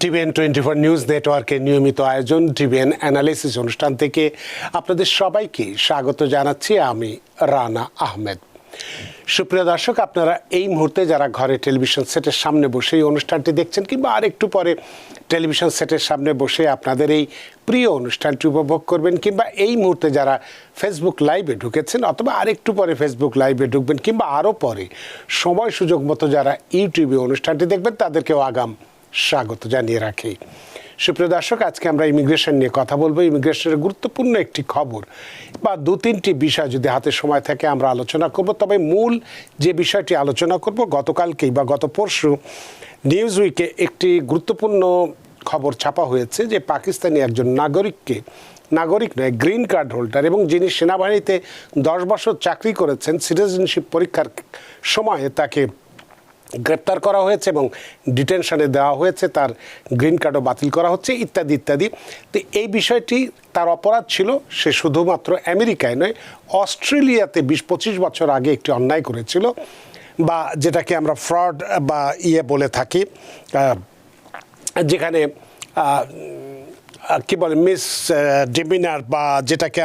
TVN 24 news নেটওয়ার্কের নিয়মিত আয়োজন টিভিএন অ্যানালিসিস অনুষ্ঠান থেকে আপনাদের সবাইকে স্বাগত জানাচ্ছি। আমি রানা আহমেদ। সুপ্রিয় দর্শক, আপনারা এই মুহূর্তে যারা ঘরে টেলিভিশন সেটের সামনে বসে এই অনুষ্ঠানটি দেখছেন কিংবা আরেকটু পরে টেলিভিশন সেটের সামনে বসে আপনাদের এই প্রিয় অনুষ্ঠানটি উপভোগ করবেন, কিংবা এই মুহূর্তে যারা ফেসবুক লাইভে ঢুকেছেন অথবা আরেকটু পরে ফেসবুক লাইভে ঢুকবেন, কিংবা আরও পরে সময় সুযোগ মতো যারা ইউটিউবে অনুষ্ঠানটি দেখবেন, তাদেরকেও আগাম স্বাগত জানিয়ে রাখি। সুপ্রিয় দর্শক, আজকে আমরা ইমিগ্রেশন নিয়ে কথা বলবো। ইমিগ্রেশনের গুরুত্বপূর্ণ একটি খবর বা দু তিনটি বিষয় যদি হাতে সময় থাকে আমরা আলোচনা করব। তবে মূল যে বিষয়টি আলোচনা করব, গতকালকেই বা গত পরশু নিউজ উইকে একটি গুরুত্বপূর্ণ খবর ছাপা হয়েছে যে পাকিস্তানি একজন নাগরিক নয়, গ্রিন কার্ড হোল্ডার, এবং যিনি সেনাবাহিনীতে 10 বছর চাকরি করেছেন, সিটিজেনশিপ পরীক্ষার সময়ে তাকে গ্রেপ্তার করা হয়েছে এবং ডিটেনশনে দেওয়া হয়েছে, তার গ্রিন কার্ডও বাতিল করা হচ্ছে, ইত্যাদি ইত্যাদি। তো এই বিষয়টি তার অপরাধ ছিল, সে শুধুমাত্র আমেরিকায় নয়, অস্ট্রেলিয়াতে 20-25 বছর আগে একটি অন্যায় করেছিল, বা যেটাকে আমরা ফ্রড বা বলে থাকি, যেখানে কি বলে মিস ডিমিনার, বা যেটাকে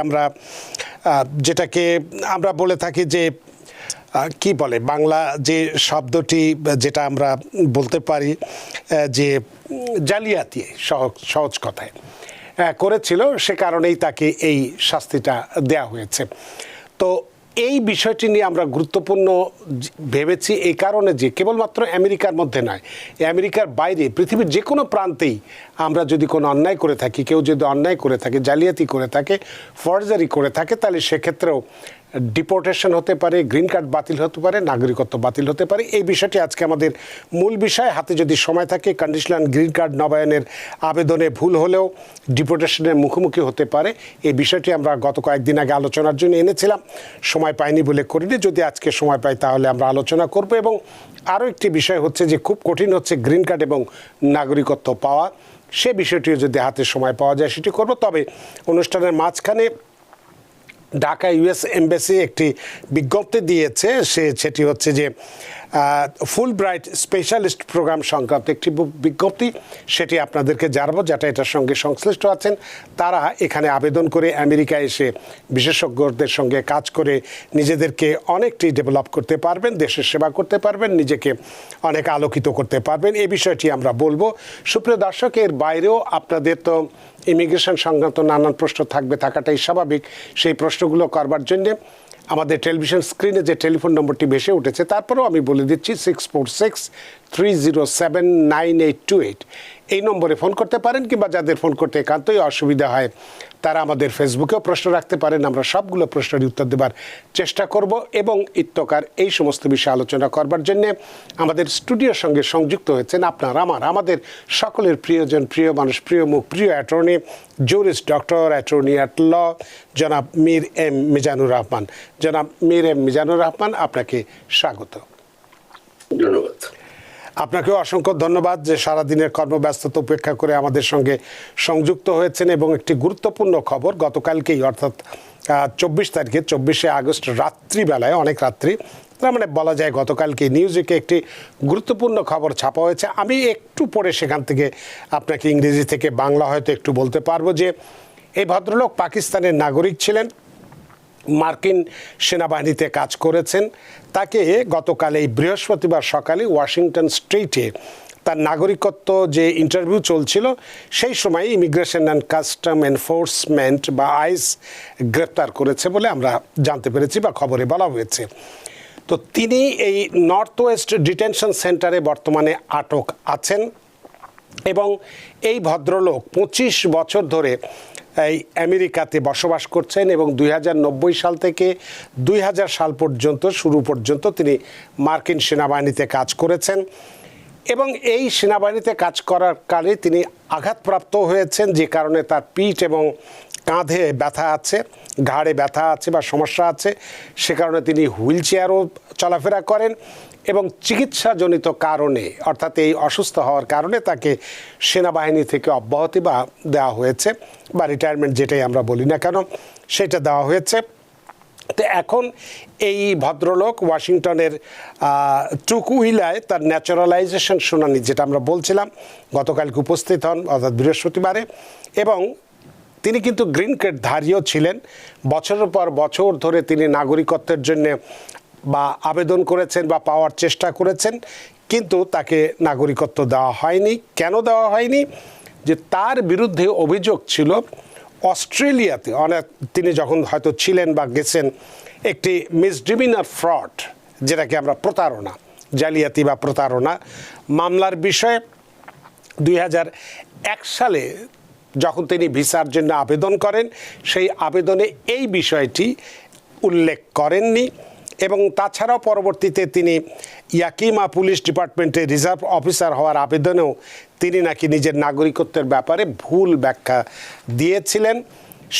আমরা বলে থাকি যে কি বলে বাংলা যে শব্দটি, যেটা আমরা বলতে পারি যে জালিয়াতি, সহজ কথায় করেছিল, সে কারণেই তাকে এই শাস্তিটা দেয়া হয়েছে। তো এই বিষয়টি নিয়ে আমরা গুরুত্বপূর্ণ ভেবেছি এই কারণে যে কেবলমাত্র আমেরিকার মধ্যে নয়, আমেরিকার বাইরে পৃথিবীর যে কোনো প্রান্তেই আমরা যদি কোনো অন্যায় করে থাকি, কেউ যদি অন্যায় করে থাকে, জালিয়াতি করে থাকে, ফর্জারি করে থাকে, তাহলে সেক্ষেত্রেও ডিপোর্টেশন হতে পারে, গ্রিন কার্ড বাতিল হতে পারে, নাগরিকত্ব বাতিল হতে পারে। এই বিষয়টি আজকে আমাদের মূল বিষয়। হাতে যদি সময় থাকে, কন্ডিশনাল গ্রিন কার্ড নবায়নের আবেদনে ভুল হলেও ডিপোর্টেশনের মুখোমুখি হতে পারে। এই বিষয়টি আমরা গত কয়েকদিন আগে আলোচনার জন্য এনেছিলাম, সময় পাইনি বলে করিনি। যদি আজকে সময় পাই তাহলে আমরা আলোচনা করব। এবং আরও একটি বিষয় হচ্ছে যে খুব কঠিন হচ্ছে গ্রিন কার্ড এবং নাগরিকত্ব পাওয়া, সে বিষয়টিও যদি হাতে সময় পাওয়া যায় সেটি করব। তবে অনুষ্ঠানের মাঝখানে ঢাকা ইউএস এমবাসি একটি বিজ্ঞপ্তি দিয়েছে, সেটি হচ্ছে যে ফুল ব্রাইট স্পেশালিস্ট প্রোগ্রাম সংক্রান্ত একটি বিজ্ঞপ্তি, সেটি আপনাদেরকে জানাবো। যারা এটার সঙ্গে সংশ্লিষ্ট আছেন তারা এখানে আবেদন করে আমেরিকায় এসে বিশেষজ্ঞদের সঙ্গে কাজ করে নিজেদেরকে অনেকটি ডেভেলপ করতে পারবেন, দেশের সেবা করতে পারবেন, নিজেকে অনেক আলোকিত করতে পারবেন। এই বিষয়টি আমরা বলবো। সুপ্রিয় দর্শক, এর বাইরেও আপনাদের তো ইমিগ্রেশন সংক্রান্ত নানান প্রশ্ন থাকাটাই স্বাভাবিক। সেই প্রশ্নগুলো করবার জন্যে আমাদের টেলিভিশন স্ক্রিনে যে টেলিফোন নম্বরটি ভেসে উঠেছে, তারপরেও আমি বলে দিচ্ছি 646-307-9828, এই নম্বরে ফোন করতে পারেন, কিংবা যাদের ফোন করতে একান্তই অসুবিধা হয় তারা আমাদের ফেসবুকেও প্রশ্ন রাখতে পারেন। আমরা সবগুলো প্রশ্নের উত্তর দেবার চেষ্টা করব। এবং ইত্যকার এই সমস্ত বিষয়ে আলোচনা করবার জন্য আমাদের স্টুডিওর সঙ্গে সংযুক্ত হয়েছেন আমাদের সকলের প্রিয়জন, প্রিয় মানুষ, প্রিয় মুখ, প্রিয় attorney, jurist, doctor, attorney at law, জনাব মীর এম মিজানুর রহমান। জনাব মীর এম মিজানুর রহমান, আপনাকে স্বাগত। ধন্যবাদ। আপনাকেও অসংখ্য ধন্যবাদ যে সারাদিনের কর্মব্যস্ততা উপেক্ষা করে আমাদের সঙ্গে সংযুক্ত হয়েছেন। এবং একটি গুরুত্বপূর্ণ খবর, গতকালকেই অর্থাৎ 24 তারিখে 24শে আগস্ট রাত্রিবেলায়, অনেক রাত্রি, তার মানে বলা যায় গতকালকে নিউজউইকে একটি গুরুত্বপূর্ণ খবর ছাপা হয়েছে। আমি একটু পরে সেখান থেকে আপনাকে ইংরেজি থেকে বাংলা হয়তো একটু বলতে পারবো যে এই ভদ্রলোক পাকিস্তানের নাগরিক ছিলেন, মার্কিন সেনাবাহিনীতে কাজ করেছেন। তাকে গতকাল এই বৃহস্পতিবার সকালে ওয়াশিংটন স্ট্রিটে তার নাগরিকত্ব যে ইন্টারভিউ চলছিল, সেই সময় ইমিগ্রেশন অ্যান্ড কাস্টম এনফোর্সমেন্ট বা আইস গ্রেপ্তার করেছে বলে আমরা জানতে পেরেছি বা খবরে বলা হয়েছে। তো তিনি এই নর্থ ওয়েস্ট ডিটেনশন সেন্টারে বর্তমানে আটক আছেন। এবং এই ভদ্রলোক 25 বছর ধরে এই আমেরিকাতে বসবাস করছেন এবং 2090 সাল থেকে 2000 সাল পর্যন্ত তিনি মার্কিন সেনাবাহিনীতে কাজ করেছেন। এবং এই সেনাবাহিনীতে কাজ করার কালে তিনি আঘাতপ্রাপ্ত হয়েছেন, যে কারণে তার পিঠ এবং কাঁধে ব্যথা আছে, ঘাড়ে ব্যথা আছে বা সমস্যা আছে, সে কারণে তিনি হুইল চেয়ারও চলাফেরা করেন। এবং চিকিৎসাজনিত কারণে, অর্থাৎ এই অসুস্থ হওয়ার কারণে তাকে সেনাবাহিনী থেকে অব্যাহতি দেওয়া হয়েছে, বা রিটায়ারমেন্ট যেটাই আমরা বলি না কেন সেটা দেওয়া হয়েছে। তো এখন এই ভদ্রলোক ওয়াশিংটনের টুকুইলায় তার ন্যাচারালাইজেশন শুনানি, যেটা আমরা বলছিলাম, গতকালকে উপস্থিত হন, অর্থাৎ বৃহস্পতিবারে। এবং তিনি কিন্তু গ্রিন কার্ডধারীও ছিলেন। বছরের পর বছর ধরে তিনি নাগরিকত্বের জন্য বা আবেদন করেছেন বা পাওয়ার চেষ্টা করেছেন, কিন্তু তাকে নাগরিকত্ব দেওয়া হয়নি। কেন দেওয়া হয়নি? যে তার বিরুদ্ধে অভিযোগ ছিল অস্ট্রেলিয়াতে তিনি যখন হয়তো ছিলেন বা গেছেন, একটি মিসডিমিনার ফ্রড, যেটাকে আমরা প্রতারণা, জালিয়াতি বা প্রতারণা মামলার বিষয়ে 2001 সালে যখন তিনি ভিসার জন্য আবেদন করেন, সেই আবেদনে এই বিষয়টি উল্লেখ করেননি। এবং তাছাড়াও পরবর্তীতে তিনি ইয়াকিমা পুলিশ ডিপার্টমেন্টে রিজার্ভ অফিসার হওয়ার আবেদনেও তিনি নাকি নিজের নাগরিকত্বের ব্যাপারে ভুল ব্যাখ্যা দিয়েছিলেন।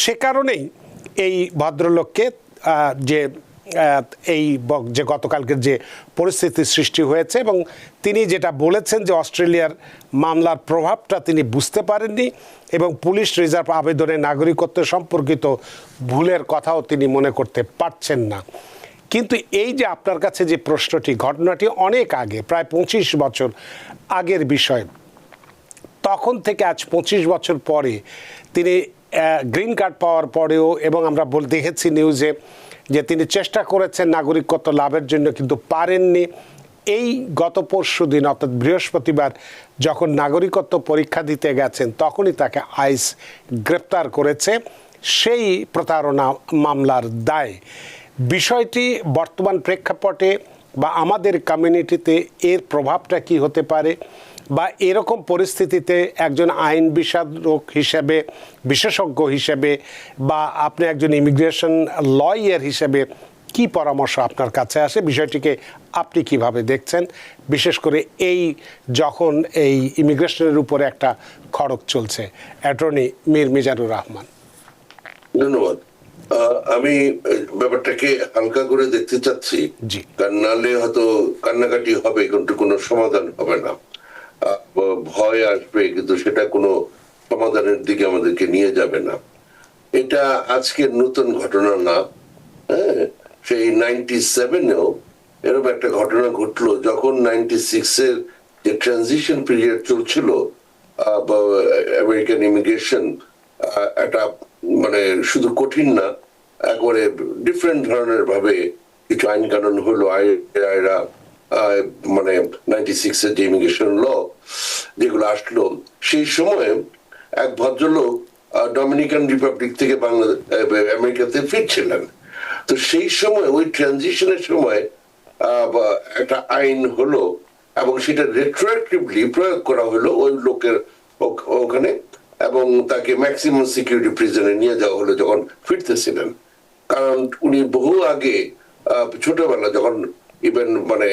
সে কারণেই এই ভদ্রলোককে যে গতকালকের যে পরিস্থিতি সৃষ্টি হয়েছে, এবং তিনি যেটা বলেছেন যে অস্ট্রেলিয়ার মামলার প্রভাবটা তিনি বুঝতে পারেননি, এবং পুলিশ রিজার্ভ আবেদনে নাগরিকত্ব সম্পর্কিত ভুলের কথাও তিনি মনে করতে পারছেন না। কিন্তু এই যে আপনার কাছে যে প্রশ্নটি, ঘটনাটি অনেক আগে, প্রায় 25 বছর আগের বিষয়। তখন থেকে আজ 25 বছর পরে তিনি গ্রিন কার্ড পাওয়ার পরেও, এবং আমরা দেখেছি নিউজে যে তিনি চেষ্টা করেছেন নাগরিকত্ব লাভের জন্য, কিন্তু পারেননি। এই গত পরশু দিন অর্থাৎ বৃহস্পতিবার যখন নাগরিকত্ব পরীক্ষা দিতে গেছেন, তখনই তাকে আইস গ্রেপ্তার করেছে সেই প্রতারণা মামলার দায়। বিষয়টি বর্তমান প্রেক্ষাপটে বা আমাদের কমিউনিটিতে এর প্রভাবটা কি হতে পারে, বা এরকম পরিস্থিতিতে একজন আইন বিশারদ হিসেবে, বিশেষজ্ঞ হিসেবে, বা আপনি একজন ইমিগ্রেশন লয়ার হিসেবে কি পরামর্শ আপনার কাছে আসে? বিষয়টিকে আপনি কিভাবে দেখছেন, বিশেষ করে যখন এই ইমিগ্রেশনের উপরে একটা খড়ক চলছে? অ্যাটর্নি মীর মিজানুর রহমান। ধন্যবাদ। আমি ব্যাপারটাকে হালকা করে দেখতে চাচ্ছি, কারণ নাহলে হয়তো কান্নাকাটি হবে কিন্তু কোনো সমাধান হবে না, ভয় আসবে কিন্তু সেটা কোনো সমাধানের দিকে আমাদেরকে নিয়ে যাবে না। এটা আজকের নতুন ঘটনা না। হ্যাঁ, সেই 97-এও এরকম একটা ঘটনা ঘটলো, যখন 96-এর যে ট্রানজিশন পিরিয়ড চলছিল, আমেরিকান ইমিগ্রেশন একটা মানে শুধু কঠিন না, একবারে ডিফারেন্ট ধরনের ভাবে কিছু আইন কানুন হলো, মানে 96-এর যে ইমিগ্রেশন ল যেগুলো আসলো, সেই সময় এক ভদ্রলোক ডমিনিকান রিপাবলিক থেকে আমেরিকাতে ফিরছিলেন। তো সেই সময় ওই ট্রানজিশনের সময় একটা আইন হলো, এবং সেটা রেট্রোঅ্যাক্টিভলি প্রয়োগ করা হলো ওই লোকের ওখানে, এবং তাকে ম্যাক্সিমাম সিকিউরিটি প্রিজনে নিয়ে যাওয়া হলো যখন ফিরতেছিলেন। কারণ উনি বহু আগে ছোটবেলা যখন ইভেন মানে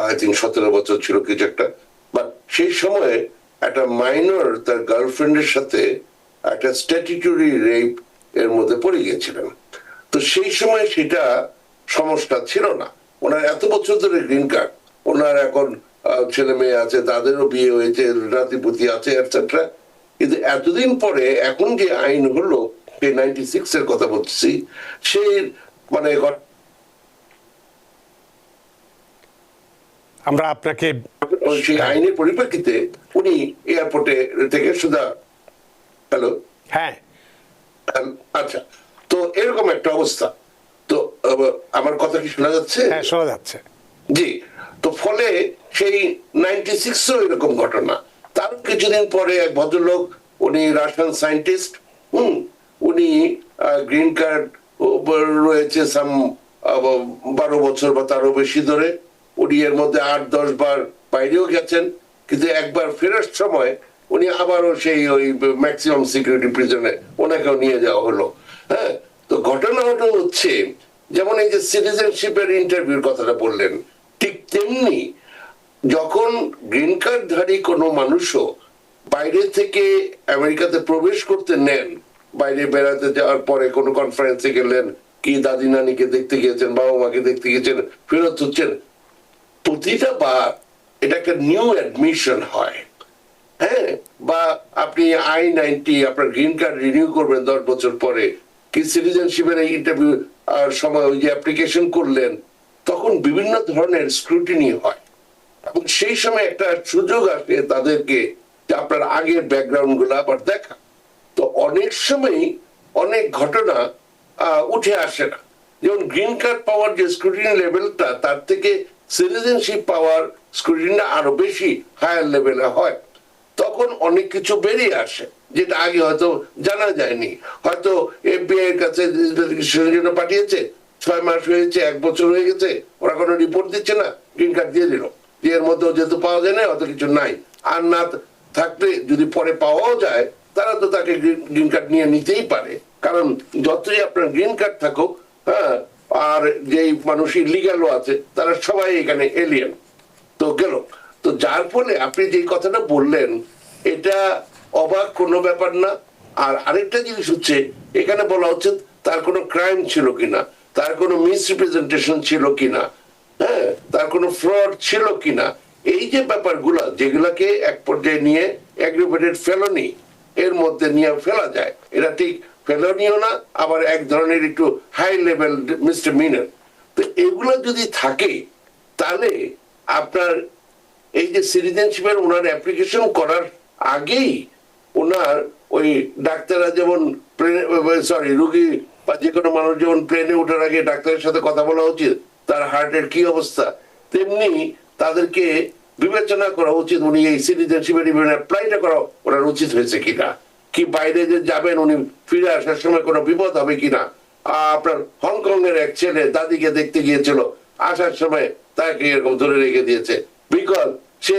আই থিঙ্ক 17 বছর ছিল কিছু একটা, বাট সেই সময় একটা মাইনর তার গার্লফ্রেন্ডের সাথে একটা স্ট্যাটিউটরি রেপ এর মধ্যে পড়ে গিয়েছিলেন। তো সেই সময় সেটা সমস্যা ছিল না। ওনার এত বছর ধরে গ্রিন কার্ড, ওনার এখন ছেলে মেয়ে আছে, তাদেরও বিয়ে হয়েছে, নাতিপুতি আছে এটসেট্রা। কিন্তু এতদিন পরে এখন যে আইন হলো, সেই 96-এর কথা বলছি, সেই মানে আমরা আপনাকে সেই আইনের পরিপ্রেক্ষিতে উনি এয়ারপোর্টে থেকে সুদা হ্যালো হ্যাঁ আচ্ছা, তো এরকম একটা অবস্থা। তো আমার কথা কি শোনা যাচ্ছে? হ্যাঁ, শোনা যাচ্ছে। জি। তো ফলে সেই 96-এও এরকম ঘটনা। তার কিছুদিন পরে এক ভদ্রলোক, উনি রাশিয়ান সায়েন্টিস্ট, উনি গ্রিন কার্ড রয়েছে 12 বছর বা তারও বেশি ধরে। উনি এর মধ্যে 8-10 বার বাইরেও গেছেন, কিন্তু একবার ফেরার সময় উনি আবারও সেই ওই ম্যাক্সিমাম সিকিউরিটি প্রিজনে ওনাকেও নিয়ে যাওয়া হলো। হ্যাঁ, তো ঘটনাটা হচ্ছে যেমন এই যে সিটিজেনশিপের ইন্টারভিউর কথাটা বললেন, ঠিক তেমনি যখন গ্রিন কার্ডধারী কোনো মানুষও বাইরে থেকে আমেরিকাতে প্রবেশ করতে নেন, বাইরে বেড়াতে যাওয়ার পরে কোনো কনফারেন্সে গেলেন, কি দাদি নানিকে দেখতে গিয়েছেন, বাবা মাকে দেখতে গিয়েছেন, ফেরত হচ্ছেন, প্রতিটা বার এটা একটা নিউ অ্যাডমিশন হয়। হ্যাঁ, বা আপনি I-90 আপনার গ্রিন কার্ড রিনিউ করবেন 10 বছর পরে, কি সিটিজেনশিপের এই ইন্টারভিউ সময় ওই যে অ্যাপ্লিকেশন করলেন, তখন বিভিন্ন ধরনের স্ক্রুটিনি হয় এবং সেই সময় একটা সুযোগ আসে তাদেরকে যে আপনার আগের ব্যাকগ্রাউন্ড গুলো আবার দেখা। তো অনেক সময় অনেক ঘটনা উঠে আসে না, যেমন গ্রিন কার্ড পাওয়ার যে স্ক্রুটিনি লেভেলটা, তার থেকে সিটিজেনশিপ পাওয়ার স্ক্রুটিনি আরো বেশি হায়ার লেভেলে হয়। তখন অনেক কিছু বেরিয়ে আসে যেটা আগে হয়তো জানা যায়নি। হয়তো এফবিআই এর কাছে ইনভেস্টিগেশনের জন্য পাঠিয়েছে, 6 মাস হয়েছে, 1 বছর হয়ে গেছে, ওরা কোনো রিপোর্ট দিচ্ছে না, গ্রিন কার্ড দিয়ে দিল। যে এর মধ্যে যেহেতু পাওয়া যায় না, অত কিছু নাই। আর না থাকলে যদি পরে পাওয়াও যায়, তারা তো তাকে গ্রিন কার্ড নিয়ে নিতেই পারে, কারণ যতই আপনার গ্রিন কার্ড থাকুক, হ্যাঁ, আর যেই মানুষ ইলিগালও আছে তারা সবাই এখানে এলিয়েন। তো গেল। তো যার ফলে আপনি যে কথাটা বললেন, এটা অবাক কোনো ব্যাপার না। আর আরেকটা জিনিস হচ্ছে, এখানে বলা হচ্ছে তার কোনো ক্রাইম ছিল কিনা, তার কোনো মিসরিপ্রেজেন্টেশন ছিল কিনা, হ্যাঁ, তার কোনো ফ্রড ছিল কিনা। এই যে ব্যাপারগুলা, যেগুলাকে এক পর্যায়ে নিয়ে অ্যাগ্রিভেটেড ফেলনি এর মধ্যে নিয়ে ফেলা যায়, এটা ঠিক ফেলনিও না, আবার এক ধরনের একটু হাই লেভেল মিসডিমিনার। তো এগুলো যদি থাকে, তাহলে আপনার এই যে সিটিজেনশিপের ওনার অ্যাপ্লিকেশন করার আগেই ওনার ওই ডাক্তাররা যেমন রুগী বা যে কোনো মানুষ যেমন প্লেনে ওঠার আগে ডাক্তারের সাথে কথা বলা উচিত, তার হার্টের কি অবস্থা, তেমনি তাদেরকে বিবেচনা করা উচিত উনি এই সিটিজেনশিপের অ্যাপ্লাইটা করা ওনার উচিত হয়েছে কিনা, কি বাইরে যে যাবেন উনি ফিরে আসার সময় কোনো বিপদ হবে কিনা। আপনার হংকং এর এক ছেলে দাদিকে দেখতে গিয়েছিল, আসার সময় তাকে এরকম ধরে রেখে দিয়েছে, বিকজ সে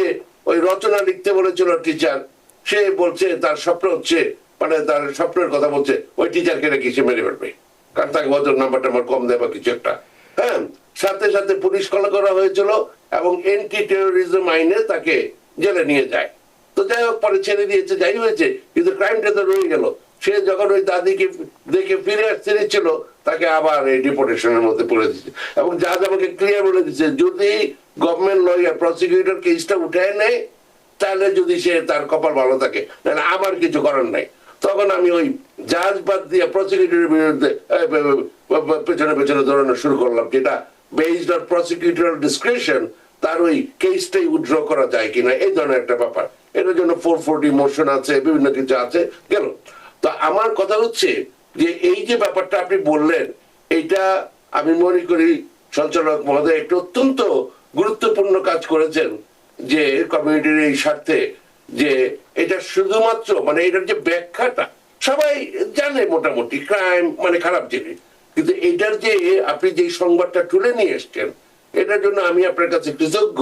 ওই রচনা লিখতে বলেছিল টিচার, সে বলছে তার স্বপ্ন হচ্ছে, মানে তার স্বপ্নের কথা বলছে ওই টিচারকে নাকি সে মেরে ফেলবে, কারণ তাকে বছর নাম্বারটা আমার কম দেয় বা কিছু একটা। হ্যাঁ, সাথে সাথে পুলিশ কল করা হয়েছিল এবং এন্টি টেরোরিজম আইনে তাকে জেলে নিয়ে যায়। তো যাই হোক, পরে ছেড়ে দিয়েছে, যাই হয়েছে, কিন্তু ক্রাইমটা তো রয়ে গেল। সে যখন ওই দাদিকে দেখে ফিরে আসতে ছিল, তাকে আবার এই ডিপোর্টেশনের মধ্যে পড়ে দিচ্ছে। এবং জাজ আমাকে ক্লিয়ার বলে দিচ্ছে, যদি গভর্নমেন্ট লয়ার প্রসিকিউটর কেসটা উঠায় নেয়, তাহলে যদি সে তার কপাল ভালো থাকে, তাহলে আমার কিছু করার নাই। তখন আমি ওই জাজ বাদ দিয়ে প্রসিকিউটরের বিরুদ্ধে পেছনে পেছনে দৌড়ানো শুরু করলাম, যেটা বেসড অন প্রসিকিউটর ডিসক্রিপশন, তার ওই কেসটাই উইথড্র করা যায় কিনা, এই ধরনের একটা ব্যাপার। এটার জন্য 440 মোশন আছে, বিভিন্ন কিছু আছে, গেল। তো আমার কথা হচ্ছে যে এই যে ব্যাপারটা আপনি বললেন, এটা আমি মনে করি সঞ্চালক মহোদয় একটা অত্যন্ত গুরুত্বপূর্ণ কাজ করেছেন, যে কমিউনিটির এই স্বার্থে, যে এটা শুধুমাত্র মানে এটার যে ব্যাখ্যাটা সবাই জানে মোটামুটি, ক্রাইম মানে খারাপ জিনিস, কিন্তু এটার যে আপনি যে সংবাদটা তুলে নিয়ে এসছেন, এটার জন্য আমি আপনার কাছে কৃতজ্ঞ।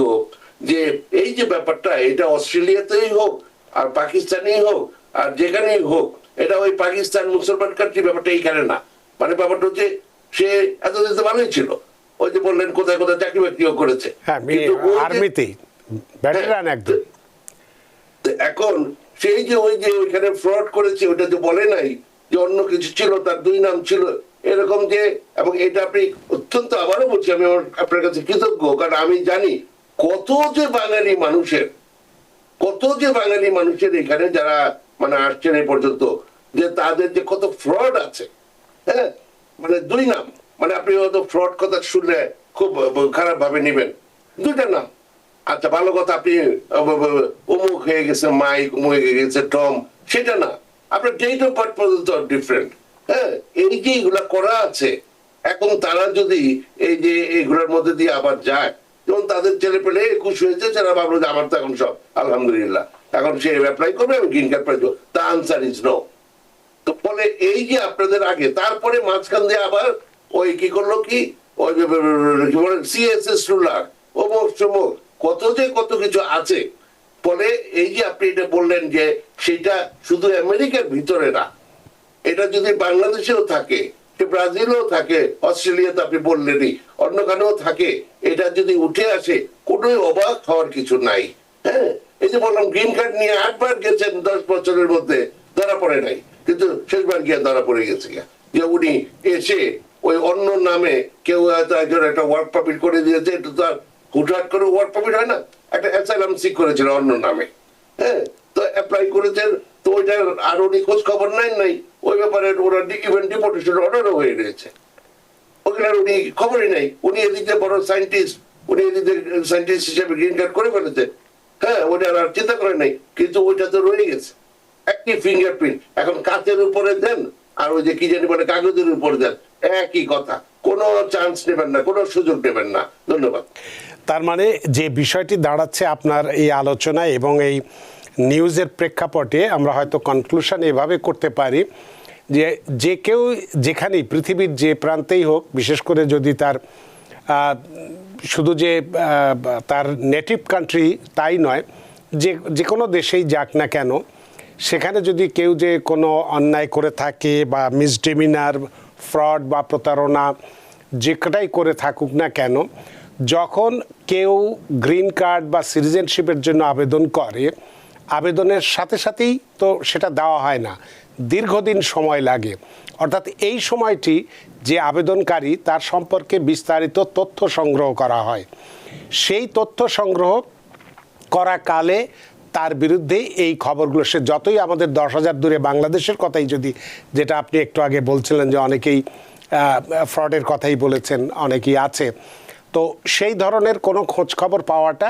যে এই যে ব্যাপারটা, এটা অস্ট্রেলিয়াতেই হোক আর পাকিস্তানেই হোক আর যেখানেই হোক, এটা ওই পাকিস্তান মুসলমান কান্ট্রি ব্যাপারটা এইখানে না। মানে ব্যাপারটা হচ্ছে, সে এতদিন তো ভালোই ছিল, ওই যে বললেন কোথায় কোথায় চাকরি বাকরিও করেছে, আর্মিতেই ভেটেরান একদম। এখন সেই যে ওই যে ওইখানে ফ্রড করেছে, ওটা তো বলে নাই যে অন্য কিছু ছিল, তার 2 নাম ছিল এরকম যে। এবং এটা আপনি অত্যন্ত, আবারও বলছি, আমি আপনার কাছে কৃতজ্ঞ, কারণ আমি জানি কত যে বাঙালি মানুষের এখানে যারা মানে আসছেন এই পর্যন্ত, যে তাদের যে কত ফ্রড আছে। হ্যাঁ, মানে 2 নাম, মানে আপনি হয়তো ফ্রড কথা শুনলে খুব খারাপ ভাবে নিবেন, 2টা নাম। আচ্ছা, ভালো কথা, আপনি অমুক হয়ে গেছে মাইক, অমুক হয়ে গেছে টম, সেটা না, আপনার ডেট অফ বার্থ পর্যন্ত ডিফারেন্ট। হ্যাঁ, এই যে এগুলা করা আছে, এখন তারা যদি এই যে এগুলোর মধ্যে দিয়ে আবার যায়, যেমন তাদের ছেলে পেলে 21 হয়েছে, যারা ভাবলো যে আমার তো এখন সব আলহামদুলিল্লাহ, এখন সে অ্যাপ্লাই করবে এবং গ্রিন কার্ড পাইব, দ্য আনসার ইজ নো। তো ফলে এই যে আপনাদের আগে, তারপরে মাঝখান দিয়ে আবার ওই কি করলো, কি ওই সিএসএস রুলার, অমুক সমুক, কত কিছু আছে। ফলে এই যে আপনি এটা বললেন যে সেটা শুধু আমেরিকার ভিতরে না, এটা যদি বাংলাদেশেও থাকে, ব্রাজিলেও থাকে, অস্ট্রেলিয়াতে আপনি বললেনই, অন্যখানেও থাকে, এটা যদি উঠে আসে, কোনো অবাক হওয়ার কিছু নাই। হ্যাঁ, এই যে বললাম গ্রিন কার্ড নিয়ে 8 বার গেছেন 10 বছরের মধ্যে, ধরা পড়ে নাই, কিন্তু শেষবার গিয়ে ধরা পড়ে গেছে, যে উনি এসে ওই অন্য নামে কেউ একজন একটা ওয়ার্ক পারমিট করে দিয়েছে, এটা তো আর হুটহাট করে ওয়ার্ক পারমিট হয় না, একটা অ্যাসাইলাম সিক করেছিল অন্য নামে। হ্যাঁ, তো অ্যাপ্লাই করেছেন, তো ওইটার আর উনি খোঁজ খবর নাই, ওই ব্যাপারে ওরা ইভেন ডিপোর্টেশন অর্ডারও হয়ে রয়েছে। ওগুলার উনি খবরই নাই, উনি এদিকে বড় সায়েন্টিস্ট, উনি এদিকে সায়েন্টিস্ট হিসেবে গ্রিন কার্ড করে ফেলেছে, হ্যাঁ ওটা আর চিন্তা করে নাই, কিন্তু ওইটা তো রয়ে গেছে একটি ফিঙ্গারপ্রিন্ট। এখন কাচের উপরে দেন আর ওই যে কি জানি বলে কাগজের উপরে দেন, একই কথা, কোনো চান্স নেবেন না, কোনো সুযোগ নেবেন না। ধন্যবাদ। তার মানে যে বিষয়টি দাঁড়াচ্ছে আপনার এই আলোচনায় এবং এই নিউজের প্রেক্ষাপটে আমরা হয়তো কনক্লুশন এভাবে করতে পারি যে যে কেউ যেখানেই পৃথিবীর যে প্রান্তেই হোক, বিশেষ করে যদি তার শুধু যে তার নেটিভ কান্ট্রি তাই নয়, যে কোনো দেশেই যাক না কেন, সেখানে যদি কেউ যে কোনো অন্যায় করে থাকে বা মিসডিমিনার, ফ্রড বা প্রতারণা যেটাই করে থাকুক না কেন, যখন কেউ গ্রিন কার্ড বা সিটিজেনশিপের জন্য আবেদন করে, আবেদনের সাথে সাথেই তো সেটা দেওয়া হয় না, দীর্ঘদিন সময় লাগে। অর্থাৎ এই সময়টি যে আবেদনকারী তার সম্পর্কে বিস্তারিত তথ্য সংগ্রহ করা হয়, সেই তথ্য সংগ্রহ করা কালে তার বিরুদ্ধে এই খবরগুলো, সে যতই আমাদের 10,000 দূরে বাংলাদেশের কথাই যদি, যেটা আপনি একটু আগে বলছিলেন যে অনেকেই ফ্রডের কথাই বলেছেন, অনেকেই আছে, তো সেই ধরনের কোনো খোঁজ খবর পাওয়াটা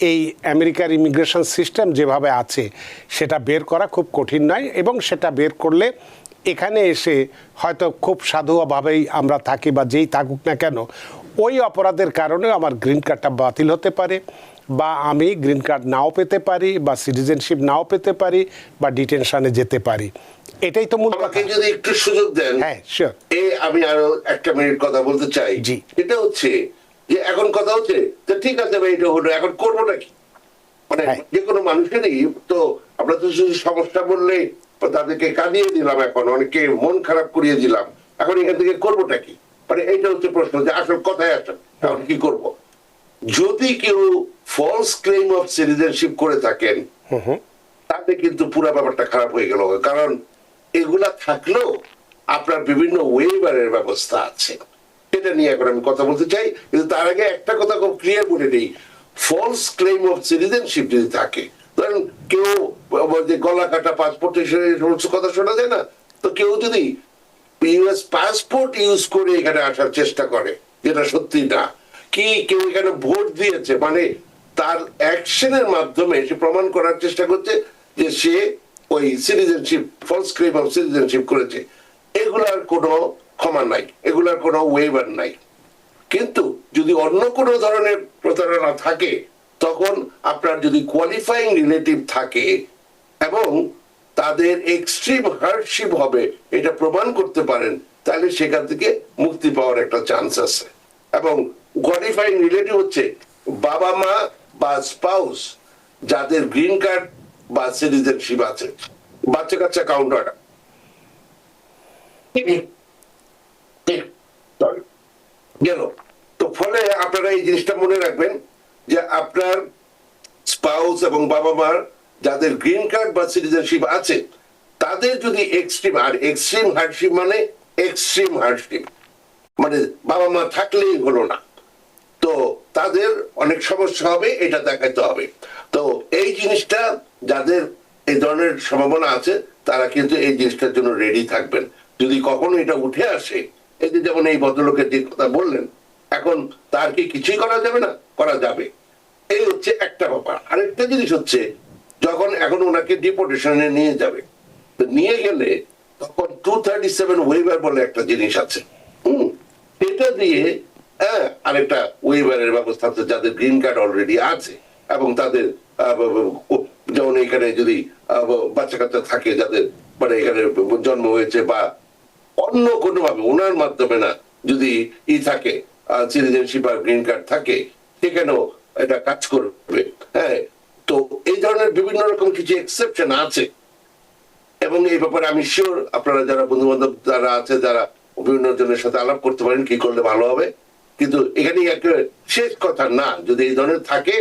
এই আমেরিকার ইমিগ্রেশন সিস্টেম যেভাবে আছে সেটা বের করা খুব কঠিন নয়। এবং সেটা বের করলে এখানে এসে হয়তো খুব সাধুভাবেই আমরা থাকি বা যেই থাকুক না কেন, ওই অপরাধের কারণে আমার গ্রিন কার্ডটা বাতিল হতে পারে, বা আমি গ্রিন কার্ড নাও পেতে পারি, বা সিটিজেনশিপ নাও পেতে পারি, বা ডিটেনশনে যেতে পারি। এটাই তো মূল কথা। আমাকে যদি একটু সুযোগ দেন, হ্যাঁ শিওর, আমি আরো একটা মিনিট কথা বলতে চাই। জি। এটা হচ্ছে যে এখন কথা হচ্ছে যে ঠিক আছে ভাই এটা হলো, এখন করবোটা কি? মানে যে কোনো মানুষেরই তো, আমরা তো শুধু সমস্যা বললে তাদেরকে কাঁদিয়ে দিলাম, এখন অনেকে মন খারাপ করিয়ে দিলাম, এখন এখান থেকে করবোটা কি? মানে এইটা হচ্ছে প্রশ্ন, যে আসল কথায় আসেন এখন কি করব। যদি কেউ ফলস ক্লেম অফ সিটিজেনশিপ করে থাকেন, তাতে কিন্তু পুরো ব্যাপারটা খারাপ হয়ে গেল। কারণ এগুলা থাকলেও আপনার বিভিন্ন ওয়েভারের ব্যবস্থা আছে, এটা নিয়ে এখন আমি কথা বলতে চাই। কিন্তু তার আগে একটা কথা খুব ক্লিয়ার বলে নেই, ফলস ক্লেম অফ সিটিজেনশিপ যদি থাকে, ধরেন কেউ যে গলা কাটা পাসপোর্ট সমস্ত কথা শোনা যায় না, তো কেউ যদি ইউএস পাসপোর্ট ইউজ করে এখানে আসার চেষ্টা করে, যেটা সত্যি না, কি কেউ এখানে ভোট দিয়েছে, মানে তার অ্যাকশনের মাধ্যমে সে প্রমাণ করার চেষ্টা করছে যে সে ওই citizenship, false claim of citizenship করেছে, এগুলার কোনো ক্ষমা নাই, এগুলার কোনো ওয়েভার নাই। কিন্তু যদি অন্য কোনো ধরনের প্রতারণা থাকে, তখন আপনার যদি কোয়ালিফাইং রিলেটিভ থাকে এবং তাদের এক্সট্রিম হার্ডশিপ হবে এটা প্রমাণ করতে পারেন, তাহলে সেখান থেকে মুক্তি পাওয়ার একটা চান্স আছে। এবং কোয়ালিফাইং রিলেটিভ হচ্ছে বাবা মা বা স্পাউস যাদের গ্রিন কার্ড বা সিটিজেনশিপ আছে, বাচ্চা কাচ্চা কাউন্টার গেল। তো ফলে আপনারা এই জিনিসটা মনে রাখবেন যে আপনার স্পাউস এবং বাবা মার যাদের গ্রিন কার্ড বা সিটিজেনশিপ আছে, তাদের যদি এক্সট্রিম, আর এক্সট্রিম হার্ডশিপ মানে এক্সট্রিম হার্ডশিপ মানে বাবা মা থাকলেই হলো না, তো তাদের অনেক সমস্যা হবে, এটা দেখাতে হবে। তো এই জিনিসটা যাদের এই ধরনের সম্ভাবনা আছে, তারা কিন্তু এই জিনিসটার জন্য রেডি থাকবেন। যদি কখনো এটা উঠে আসে, এই যে যেমন এই ভদ্রলোকের যে কথা বললেন, এখন তার কি কিছুই করা যাবে না? করা যাবে। এই হচ্ছে একটা ব্যাপার। আরেকটা জিনিস হচ্ছে, যখন এখন ওনাকে ডিপোর্টেশনে নিয়ে যাবে, তো নিয়ে গেলে তখন 237 ওয়েভার বলে একটা জিনিস আছে, এটা দিয়ে আরেকটা ওয়েভারের ব্যবস্থা আছে যাদের গ্রিন কার্ড অলরেডি আছে এবং তাদের যেমন এখানে যদি বাচ্চা কাচ্চা থাকে, যাদের মানে এখানে জন্ম হয়েছে বা অন্য কোনো ভাবে ওনার মাধ্যমে না, যদি থাকে সিটিজেনশিপ আর গ্রিন কার্ড থাকে, সেখানেও এটা কাজ করবে। হ্যাঁ, তো এই ধরনের বিভিন্ন রকম কিছু এক্সেপশন আছে এবং এই ব্যাপারে আমি শিওর আপনারা যারা বন্ধু বান্ধব যারা আছে, যারা বিভিন্ন জনের সাথে আলাপ করতে পারেন কি করলে ভালো হবে। কিন্তু এখানে একটা শেষ কথা না, যদি এই ধরনের থাকে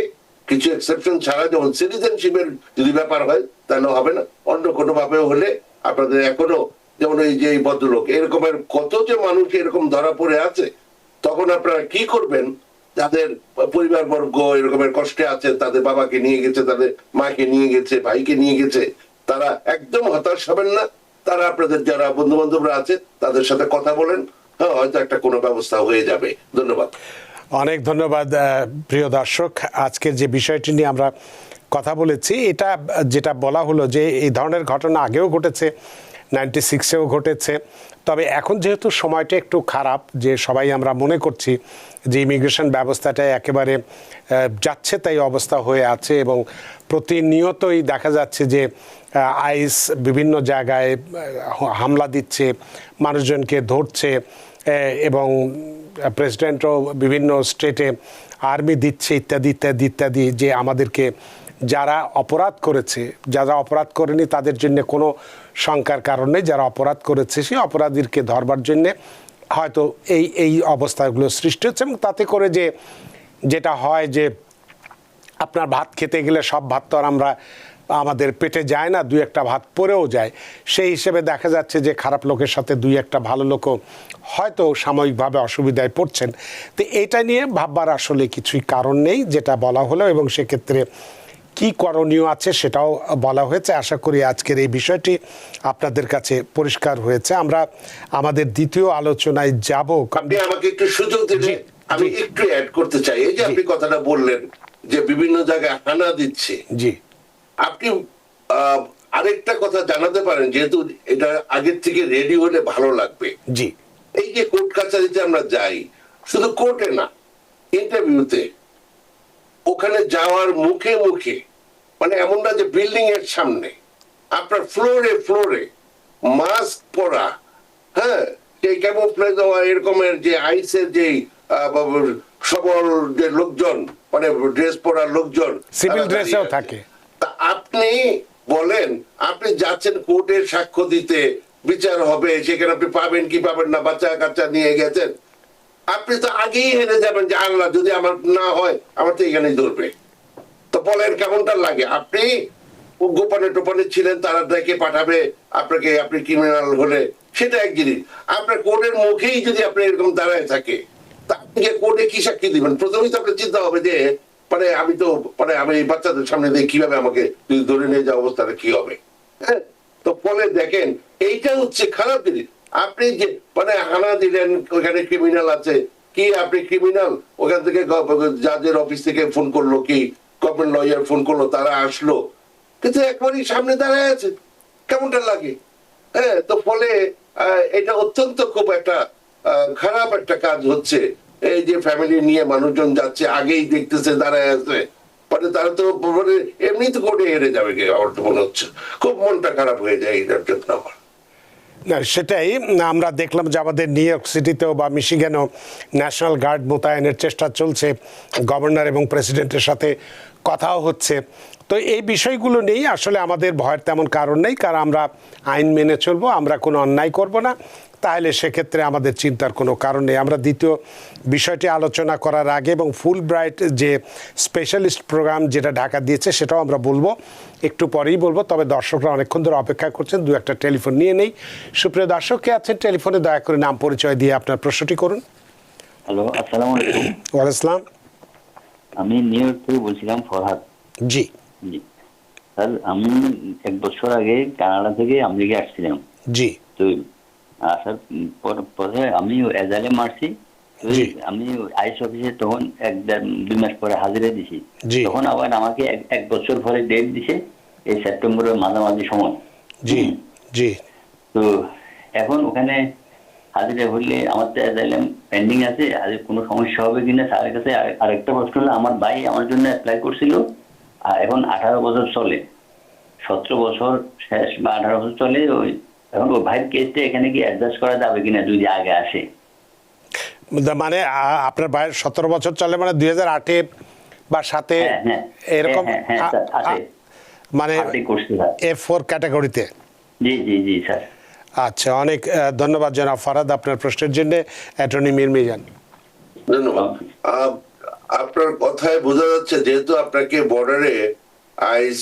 কিছু এক্সেপশন ছাড়া, যেমন সিটিজেনশিপের যদি ব্যাপার হয় তাহলে হবে না, অন্য কোনো ভাবে হলে আপনাদের এখনো, যেমন এই যে ভদ্রলোক, এরকমের কত যে মানুষ এরকম ধরা পড়ে আছে, তখন আপনারা কি করবেন? যাদের পরিবার বর্গ এরকমের কষ্টে আছে, তাদের বাবাকে নিয়ে গেছে, তাদের মাকে নিয়ে গেছে, ভাইকে নিয়ে গেছে, তারা একদম হতাশ হবেন না। তারা আপনাদের যারা বন্ধু বান্ধবরা আছে তাদের সাথে কথা বলেন, হ্যাঁ হয়তো একটা কোনো ব্যবস্থা হয়ে যাবে। ধন্যবাদ। অনেক ধন্যবাদ প্রিয় দর্শক। আজকের যে বিষয়টি নিয়ে আমরা কথা বলেছি, এটা যেটা বলা হলো যে এই ধরনের ঘটনা আগেও ঘটেছে, 96-এও ঘটেছে। তবে এখন যেহেতু সময়টা একটু খারাপ, যে সবাই আমরা মনে করছি যে ইমিগ্রেশন ব্যবস্থাটা একেবারে যাচ্ছে তাই অবস্থা হয়ে আছে, এবং প্রতিনিয়তই দেখা যাচ্ছে যে আইস বিভিন্ন জায়গায় হামলা দিচ্ছে, মানুষজনকে ধরছে, এবং প্রেসিডেন্টও বিভিন্ন স্টেটে আর্মি দিচ্ছে ইত্যাদি ইত্যাদি ইত্যাদি, যে আমাদেরকে যারা অপরাধ করেছে, যারা অপরাধ করেনি তাদের জন্য কোনো শঙ্কার কারণ নেই, যারা অপরাধ করেছে সেই অপরাধীকে ধরবার জন্যে হয়তো এই অবস্থাগুলো সৃষ্টি হচ্ছে। এবং তাতে করে যেটা হয় যে আপনার ভাত খেতে গেলে সব ভাত তো আর আমাদের পেটে যায় না, দুই একটা ভাত পড়েও যায়। সেই হিসেবে দেখা যাচ্ছে যে খারাপ লোকের সাথে দুই একটা ভালো লোকও হয়তো সাময়িকভাবে অসুবিধায় পড়ছেন। তো এটা নিয়ে ভাববার আসলে কিছুই কারণ নেই, যেটা বলা হলো, এবং সেক্ষেত্রে কি করণীয় আছে সেটাও বলা হয়েছে। আশা করি আজকের এই বিষয়টি আপনাদের কাছে পরিষ্কার হয়েছে। আমরা আমাদের দ্বিতীয় আলোচনায় যাব। আপনি আমাকে একটু সুযোগ দিলে আমি একটু অ্যাড করতে চাই। এই যে আপনি কথাটা বললেন যে বিভিন্ন জায়গায় হানা দিচ্ছে, জি, আপনি আরেকটা কথা জানাতে পারেন, যেহেতু এটা আগের থেকে রেডি হলে ভালো লাগবে। জি, এই যে কোর্ট কাছারিতে আমরা যাই, শুধু কোর্টে না, ইন্টারভিউতে, ওখানে যাওয়ার মুখে মুখে, মানে এমন না যে বিল্ডিং এর সামনে, আপনার ফ্লোরে ফ্লোরে মাস্ক পরা, হ্যাঁ, সেই ক্যামোফ্লেজ হওয়া এরকমের যে আইসের যে সবল যে লোকজন, মানে ড্রেস পরা লোকজন, সিভিল ড্রেসেও থাকে। তা আপনি বলেন, আপনি যাচ্ছেন কোর্টে সাক্ষ্য দিতে, বিচার হবে, সেখানে আপনি পাবেন কি পাবেন না, বাচ্চা কাচ্চা নিয়ে গেছেন, আপনি তো আগেই হেরে যাবেন যে আল্লাহ যদি আমার না হয় আমার তো এখানেই ধরবে। তো বলেন কেমনটা লাগে? আপনি গোপনে টোপনে ছিলেন, তারা ডেকে পাঠাবে আপনাকে, আপনি ক্রিমিনাল হলে, সেটা এক জিনিস। আপনার কোর্টের মুখেই যদি আপনি এরকম দাঁড়ায় থাকে, তা আপনি কোর্টে কি সাক্ষী দিবেন? প্রথমেই তো আপনার চিন্তা হবে যে মানে আমি এই বাচ্চাদের সামনে দিয়ে কিভাবে আমাকে ধরে নিয়ে যাওয়া, অবস্থাটা কি হবে? হ্যাঁ, তো ফলে দেখেন এইটা হচ্ছে খারাপ জিনিস। আপনি যে মানে হানা দিলেন, ওখানে ক্রিমিনাল আছে, কি আপনি ক্রিমিনাল? ওখান থেকে জাজের অফিস থেকে ফোন করলো, কি গভর্নমেন্ট লয়ার ফোন করলো, তারা আসলো, কিন্তু একবারই সামনে দাঁড়ায় আছে, কেমনটা লাগে? হ্যাঁ, তো ফলে এটা অত্যন্ত খুব একটা খারাপ একটা কাজ হচ্ছে। এই যে ফ্যামিলি নিয়ে মানুষজন যাচ্ছে, আগেই দেখতেছে দাঁড়ায় আছে, মানে তারা তো মানে এমনি তো কোর্টে হেরে যাবে, আমার তো মনে হচ্ছে। খুব মনটা খারাপ হয়ে যায় এইটার জন্য আমার। না, সেটাই আমরা দেখলাম যে আমাদের নিউ ইয়র্ক সিটিতেও বা মিশিগানেও ন্যাশনাল গার্ড মোতায়েনের চেষ্টা চলছে, গভর্নর এবং প্রেসিডেন্টের সাথে কথাও হচ্ছে। তো এই বিষয়গুলো নেই আসলে আমাদের ভয়ের তেমন কারণ নেই, কারণ আমরা আইন মেনে চলবো, আমরা কোনো অন্যায় করব না, তাহলে সেক্ষেত্রে আমাদের চিন্তার কোনো কারণ নেই। আমরা দ্বিতীয় বিষয়টি আলোচনা করার আগে এবং ফুল ব্রাইট যে স্পেশালিস্ট প্রোগ্রাম যেটা ঢাকা দিয়েছে সেটাও আমরা বলবো, একটু পরেই বলবো। তবে দর্শকরা অনেকক্ষণ ধরে অপেক্ষা করছেন, দু একটা টেলিফোন নিয়ে নেই। সুপ্রিয় দর্শক কে আছেন টেলিফোনে, দয়া করে নাম পরিচয় দিয়ে আপনার প্রশ্নটি করুন। হ্যালো, আসসালামু আলাইকুম। ওয়ালাইকুম আসসালাম। আমি নিউ ইয়র্ক থেকে বলছিলাম, ফরহাদ। জি জি স্যার, আমি 1 বছর আগে কানাডা থেকে আমেরিকা আসছিলাম। জি তো আসার পরে আমি এজালে মারছি। তো জি। আমি আইস অফিসে তখন 1-2 মাস পরে হাজিরা দিছি। জি। তখন আবার আমাকে 1 বছর পরে ডেট দিছে, এই সেপ্টেম্বরের মাঝামাঝি সময়। জি জি। তো এখন ওখানে হাজিরা হইলে আমার তো অ্যাজাইলাম পেন্ডিং আছে, আজ কোনো সমস্যা হবে কিনা স্যারের কাছে। আরেকটা প্রশ্ন হলো, আমার ভাই আমার জন্য অ্যাপ্লাই করছিল, আর এখন 18 বছর চলে, 17 বছর শেষ বা 18 বছর চলে। এখন ওই ভাইয়ের কেসটা এখানে কি অ্যাডজাস্ট করা যাবে কিনা যদি আগে আসে? মানে আপনার বয়স 17 বছর চলে, মানে 2008-এ বা 7-এ এরকম, মানে F4 ক্যাটাগরিতে। জি জি জি স্যার। আচ্ছা, অনেক ধন্যবাদ জনাব ফরহাদ আপনার প্রশ্নের জন্য। অ্যাটর্নি মীর মিজান। ধন্যবাদ। আপনার কথায় বোঝা যাচ্ছে যেহেতু আপনাকে বর্ডারে আইস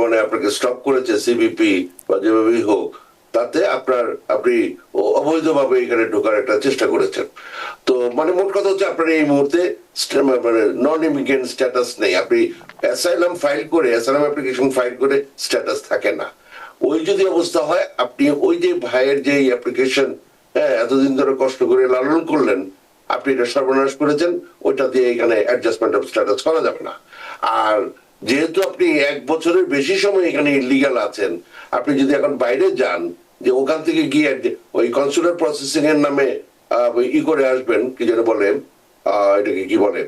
মানে আপনাকে স্টপ করেছে, সিবিপি বা যেভাবেই হোক, তাতে আপনি অবৈধভাবে এখানে ঢোকার একটা চেষ্টা করেছেন। তো মানে মোট কথা হচ্ছে আপনার এই মুহূর্তে মানে নন ইমিগ্রেন্ট স্ট্যাটাস নেই। আপনি অ্যাসাইলাম অ্যাপ্লিকেশন ফাইল করে স্ট্যাটাস থাকে না। ওই যদি অবস্থা হয়, আপনি ওই যে ভাইয়ের যে অ্যাপ্লিকেশন হ্যাঁ, এতদিন ধরে কষ্ট করে লালন করলেন, আপনি এটা সর্বনাশ করেছেন, ওইটা দিয়ে এখানে অ্যাডজাস্টমেন্ট অফ স্ট্যাটাস করা যাবে না। আর যেহেতু আপনি 1 বছরের বেশি সময় এখানে ইলিগাল আছেন, আপনি যদি এখন বাইরে যান, যে ওখান থেকে গিয়ে ওই কনসুলার প্রসেসিং এর নামে করে আসবেন, কি যেন বলে, এটাকে কি বলে,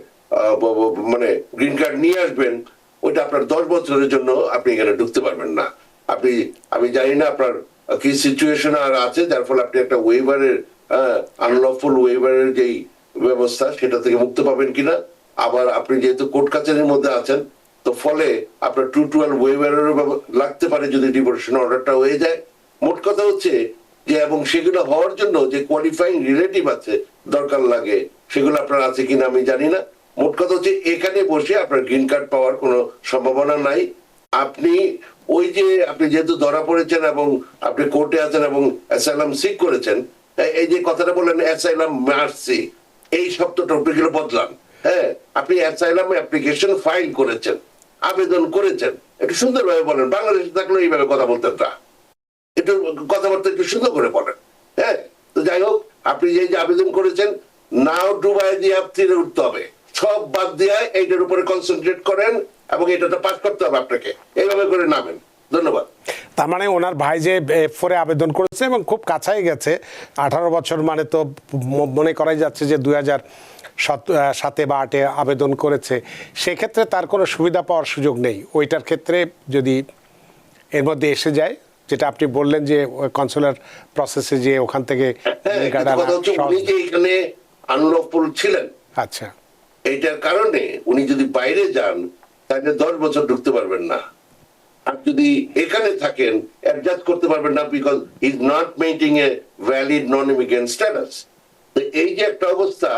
মানে গ্রিন কার্ড নিয়ে আসবেন, ওইটা আপনার 10 বছরের জন্য আপনি এখানে ঢুকতে পারবেন না। আপনি, আমি জানি না আপনার কি সিচুয়েশন আর আছে, যার ফলে আপনি একটা ওয়েভারের, আনলফুল ওয়েভারের যেই ব্যবস্থা, সেটা থেকে মুক্ত পাবেন কিনা। আবার আপনি যেহেতু কোর্ট কাছারির মধ্যে আছেন, তো ফলে আপনার 212 ওয়েভারেরও লাগতে পারে যদি ডিপোর্টেশন অর্ডারটা হয়ে যায়। মোট কথা হচ্ছে যে, এবং সেগুলো হওয়ার জন্য যে কোয়ালিফাইং রিলেটিভ আছে দরকার লাগে, সেগুলো আপনার আছে কিনা আমি জানি না। মোট কথা হচ্ছে এখানে বসে আপনার গ্রিন কার্ড পাওয়ার কোনো সম্ভাবনা নাই। আপনি ওই যে, আপনি যেহেতু ধরা পড়েছেন এবং আপনি কোর্টে আছেন এবং অ্যাসাইলাম সিক করেছেন, এই যে কথাটা বললেন অ্যাসাইলাম মার্সি, এই শব্দটা টপিকগুলো বদলান। হ্যাঁ, আপনি অ্যাসাইলাম অ্যাপ্লিকেশন ফাইল করেছেন, আবেদন করেছেন, একটু সুন্দরভাবে বলেন। বাংলাদেশে থাকলে এইভাবে কথা বলতেন না, একটু কথাবার্তা একটু সুন্দর করে বলেন। হ্যাঁ, তো যাই হোক, আপনি যে আবেদন করেছেন, নাও ডুবাই দিয়ে তীরে উঠতে হবে, সব বাদ দিয়ে এইটার উপরে কনসেন্ট্রেট করেন এবং এটাতে পাস করতে হবে আপনাকে, এইভাবে করে নামেন। ধন্যবাদ। তার মানে ওনার ভাই যে F4 আবেদন করেছে এবং খুব কাছাই গেছে, 18 বছর মানে তো মনে করাই যাচ্ছে যে 2007 বা 2008 আবেদন করেছে, সেক্ষেত্রে তার কোনো সুবিধা পাওয়ার সুযোগ নেই। ওইটার ক্ষেত্রে যদি এর মধ্যে এসে যায়, যেটা আপনি বললেন যে কনসুলার প্রসেসে যে ওখান থেকে উনি যে এখানে আনলফুল ছিলেন, আচ্ছা, এইটার কারণে উনি যদি বাইরে যান তাহলে 10 বছর ঢুকতে পারবেন না। আর যদি এখানে থাকেন অ্যাডজাস্ট করতে পারবেন না, because is not maintain a valid non immigrant status. তো এই যে একটা অবস্থা,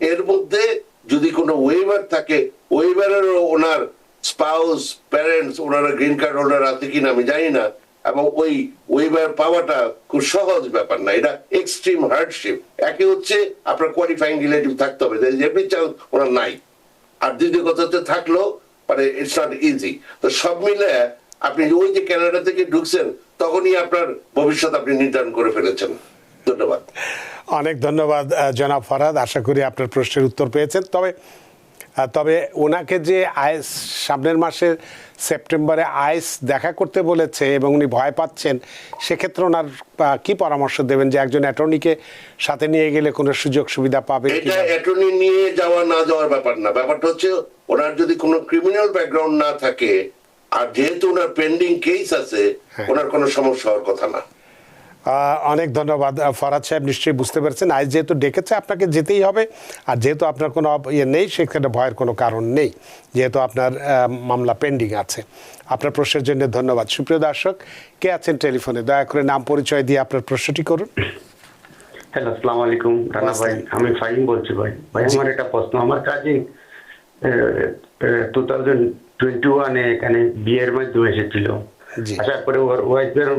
এর মধ্যে যদি কোনো ওয়েভার থাকে, ওয়েভারেরও ওনার স্পাউস, প্যারেন্টস, ওনারা গ্রিন কার্ড হোল্ডার আছে কিনা আমি জানি না, এবং ওই ওয়েভার পাওয়াটা খুব সহজ ব্যাপার না, এটা এক্সট্রিম হার্ডশিপ। একে হচ্ছে আপনার কোয়ালিফাইং রিলেটিভ থাকতে হবে, এভরি চান্স ওনার নাই। আর দ্বিতীয় কথা হচ্ছে থাকলেও মানে ইটস নট ইজি। তো সব মিলে আপনি ওই যে কানাডা থেকে ঢুকছেন, তখনই আপনার ভবিষ্যৎ আপনি নির্ধারণ করে ফেলেছেন। ধন্যবাদ। অনেক ধন্যবাদ জনাব ফরহাদ, আশা করি আপনার প্রশ্নের উত্তর পেয়েছেন। তবে ওনাকে যে আইস সামনের মাসের সেপ্টেম্বরে আইস দেখা করতে বলেছে এবং উনি ভয় পাচ্ছেন, সেক্ষেত্রে ওনার কি পরামর্শ দেবেন যে একজন অ্যাটর্নিকে সাথে নিয়ে গেলে কোনো সুযোগ সুবিধা পাবে? এটা অ্যাটর্নি নিয়ে যাওয়া না যাওয়ার ব্যাপার না, ব্যাপারটা হচ্ছে ওনার যদি কোনো ক্রিমিনাল ব্যাকগ্রাউন্ড না থাকে, আর যেহেতু ওনার পেন্ডিং কেস আছে, ওনার কোনো সমস্যা হওয়ার কথা না। অনেক ধন্যবাদ ফরহাদ সাহেব, নিশ্চয়ই বুঝতে পেরেছেন আজ যেহেতু ডেকেছে আপনাকে যেতেই হবে, আর যেহেতু আপনার কোনো ইয়ে নেই, সেখানে ভয়ের কোনো কারণ নেই, যেহেতু আপনার মামলা পেন্ডিং আছে। আপনার প্রশ্নের জন্য ধন্যবাদ। সুপ্রিয় দর্শক, কে আছেন টেলিফোনে, দয়া করে নাম পরিচয় দিয়ে আপনার প্রশ্নটি করুন। হ্যালো, আসসালামু আলাইকুম রানা ভাই, আমি ফাহিম বলছি। ভাই আমার একটা প্রশ্ন, আমার কাজে 2021 এখানে বিয়ের মাধ্যমে এসেছিল, আসার পরে ওর ওয়াইফের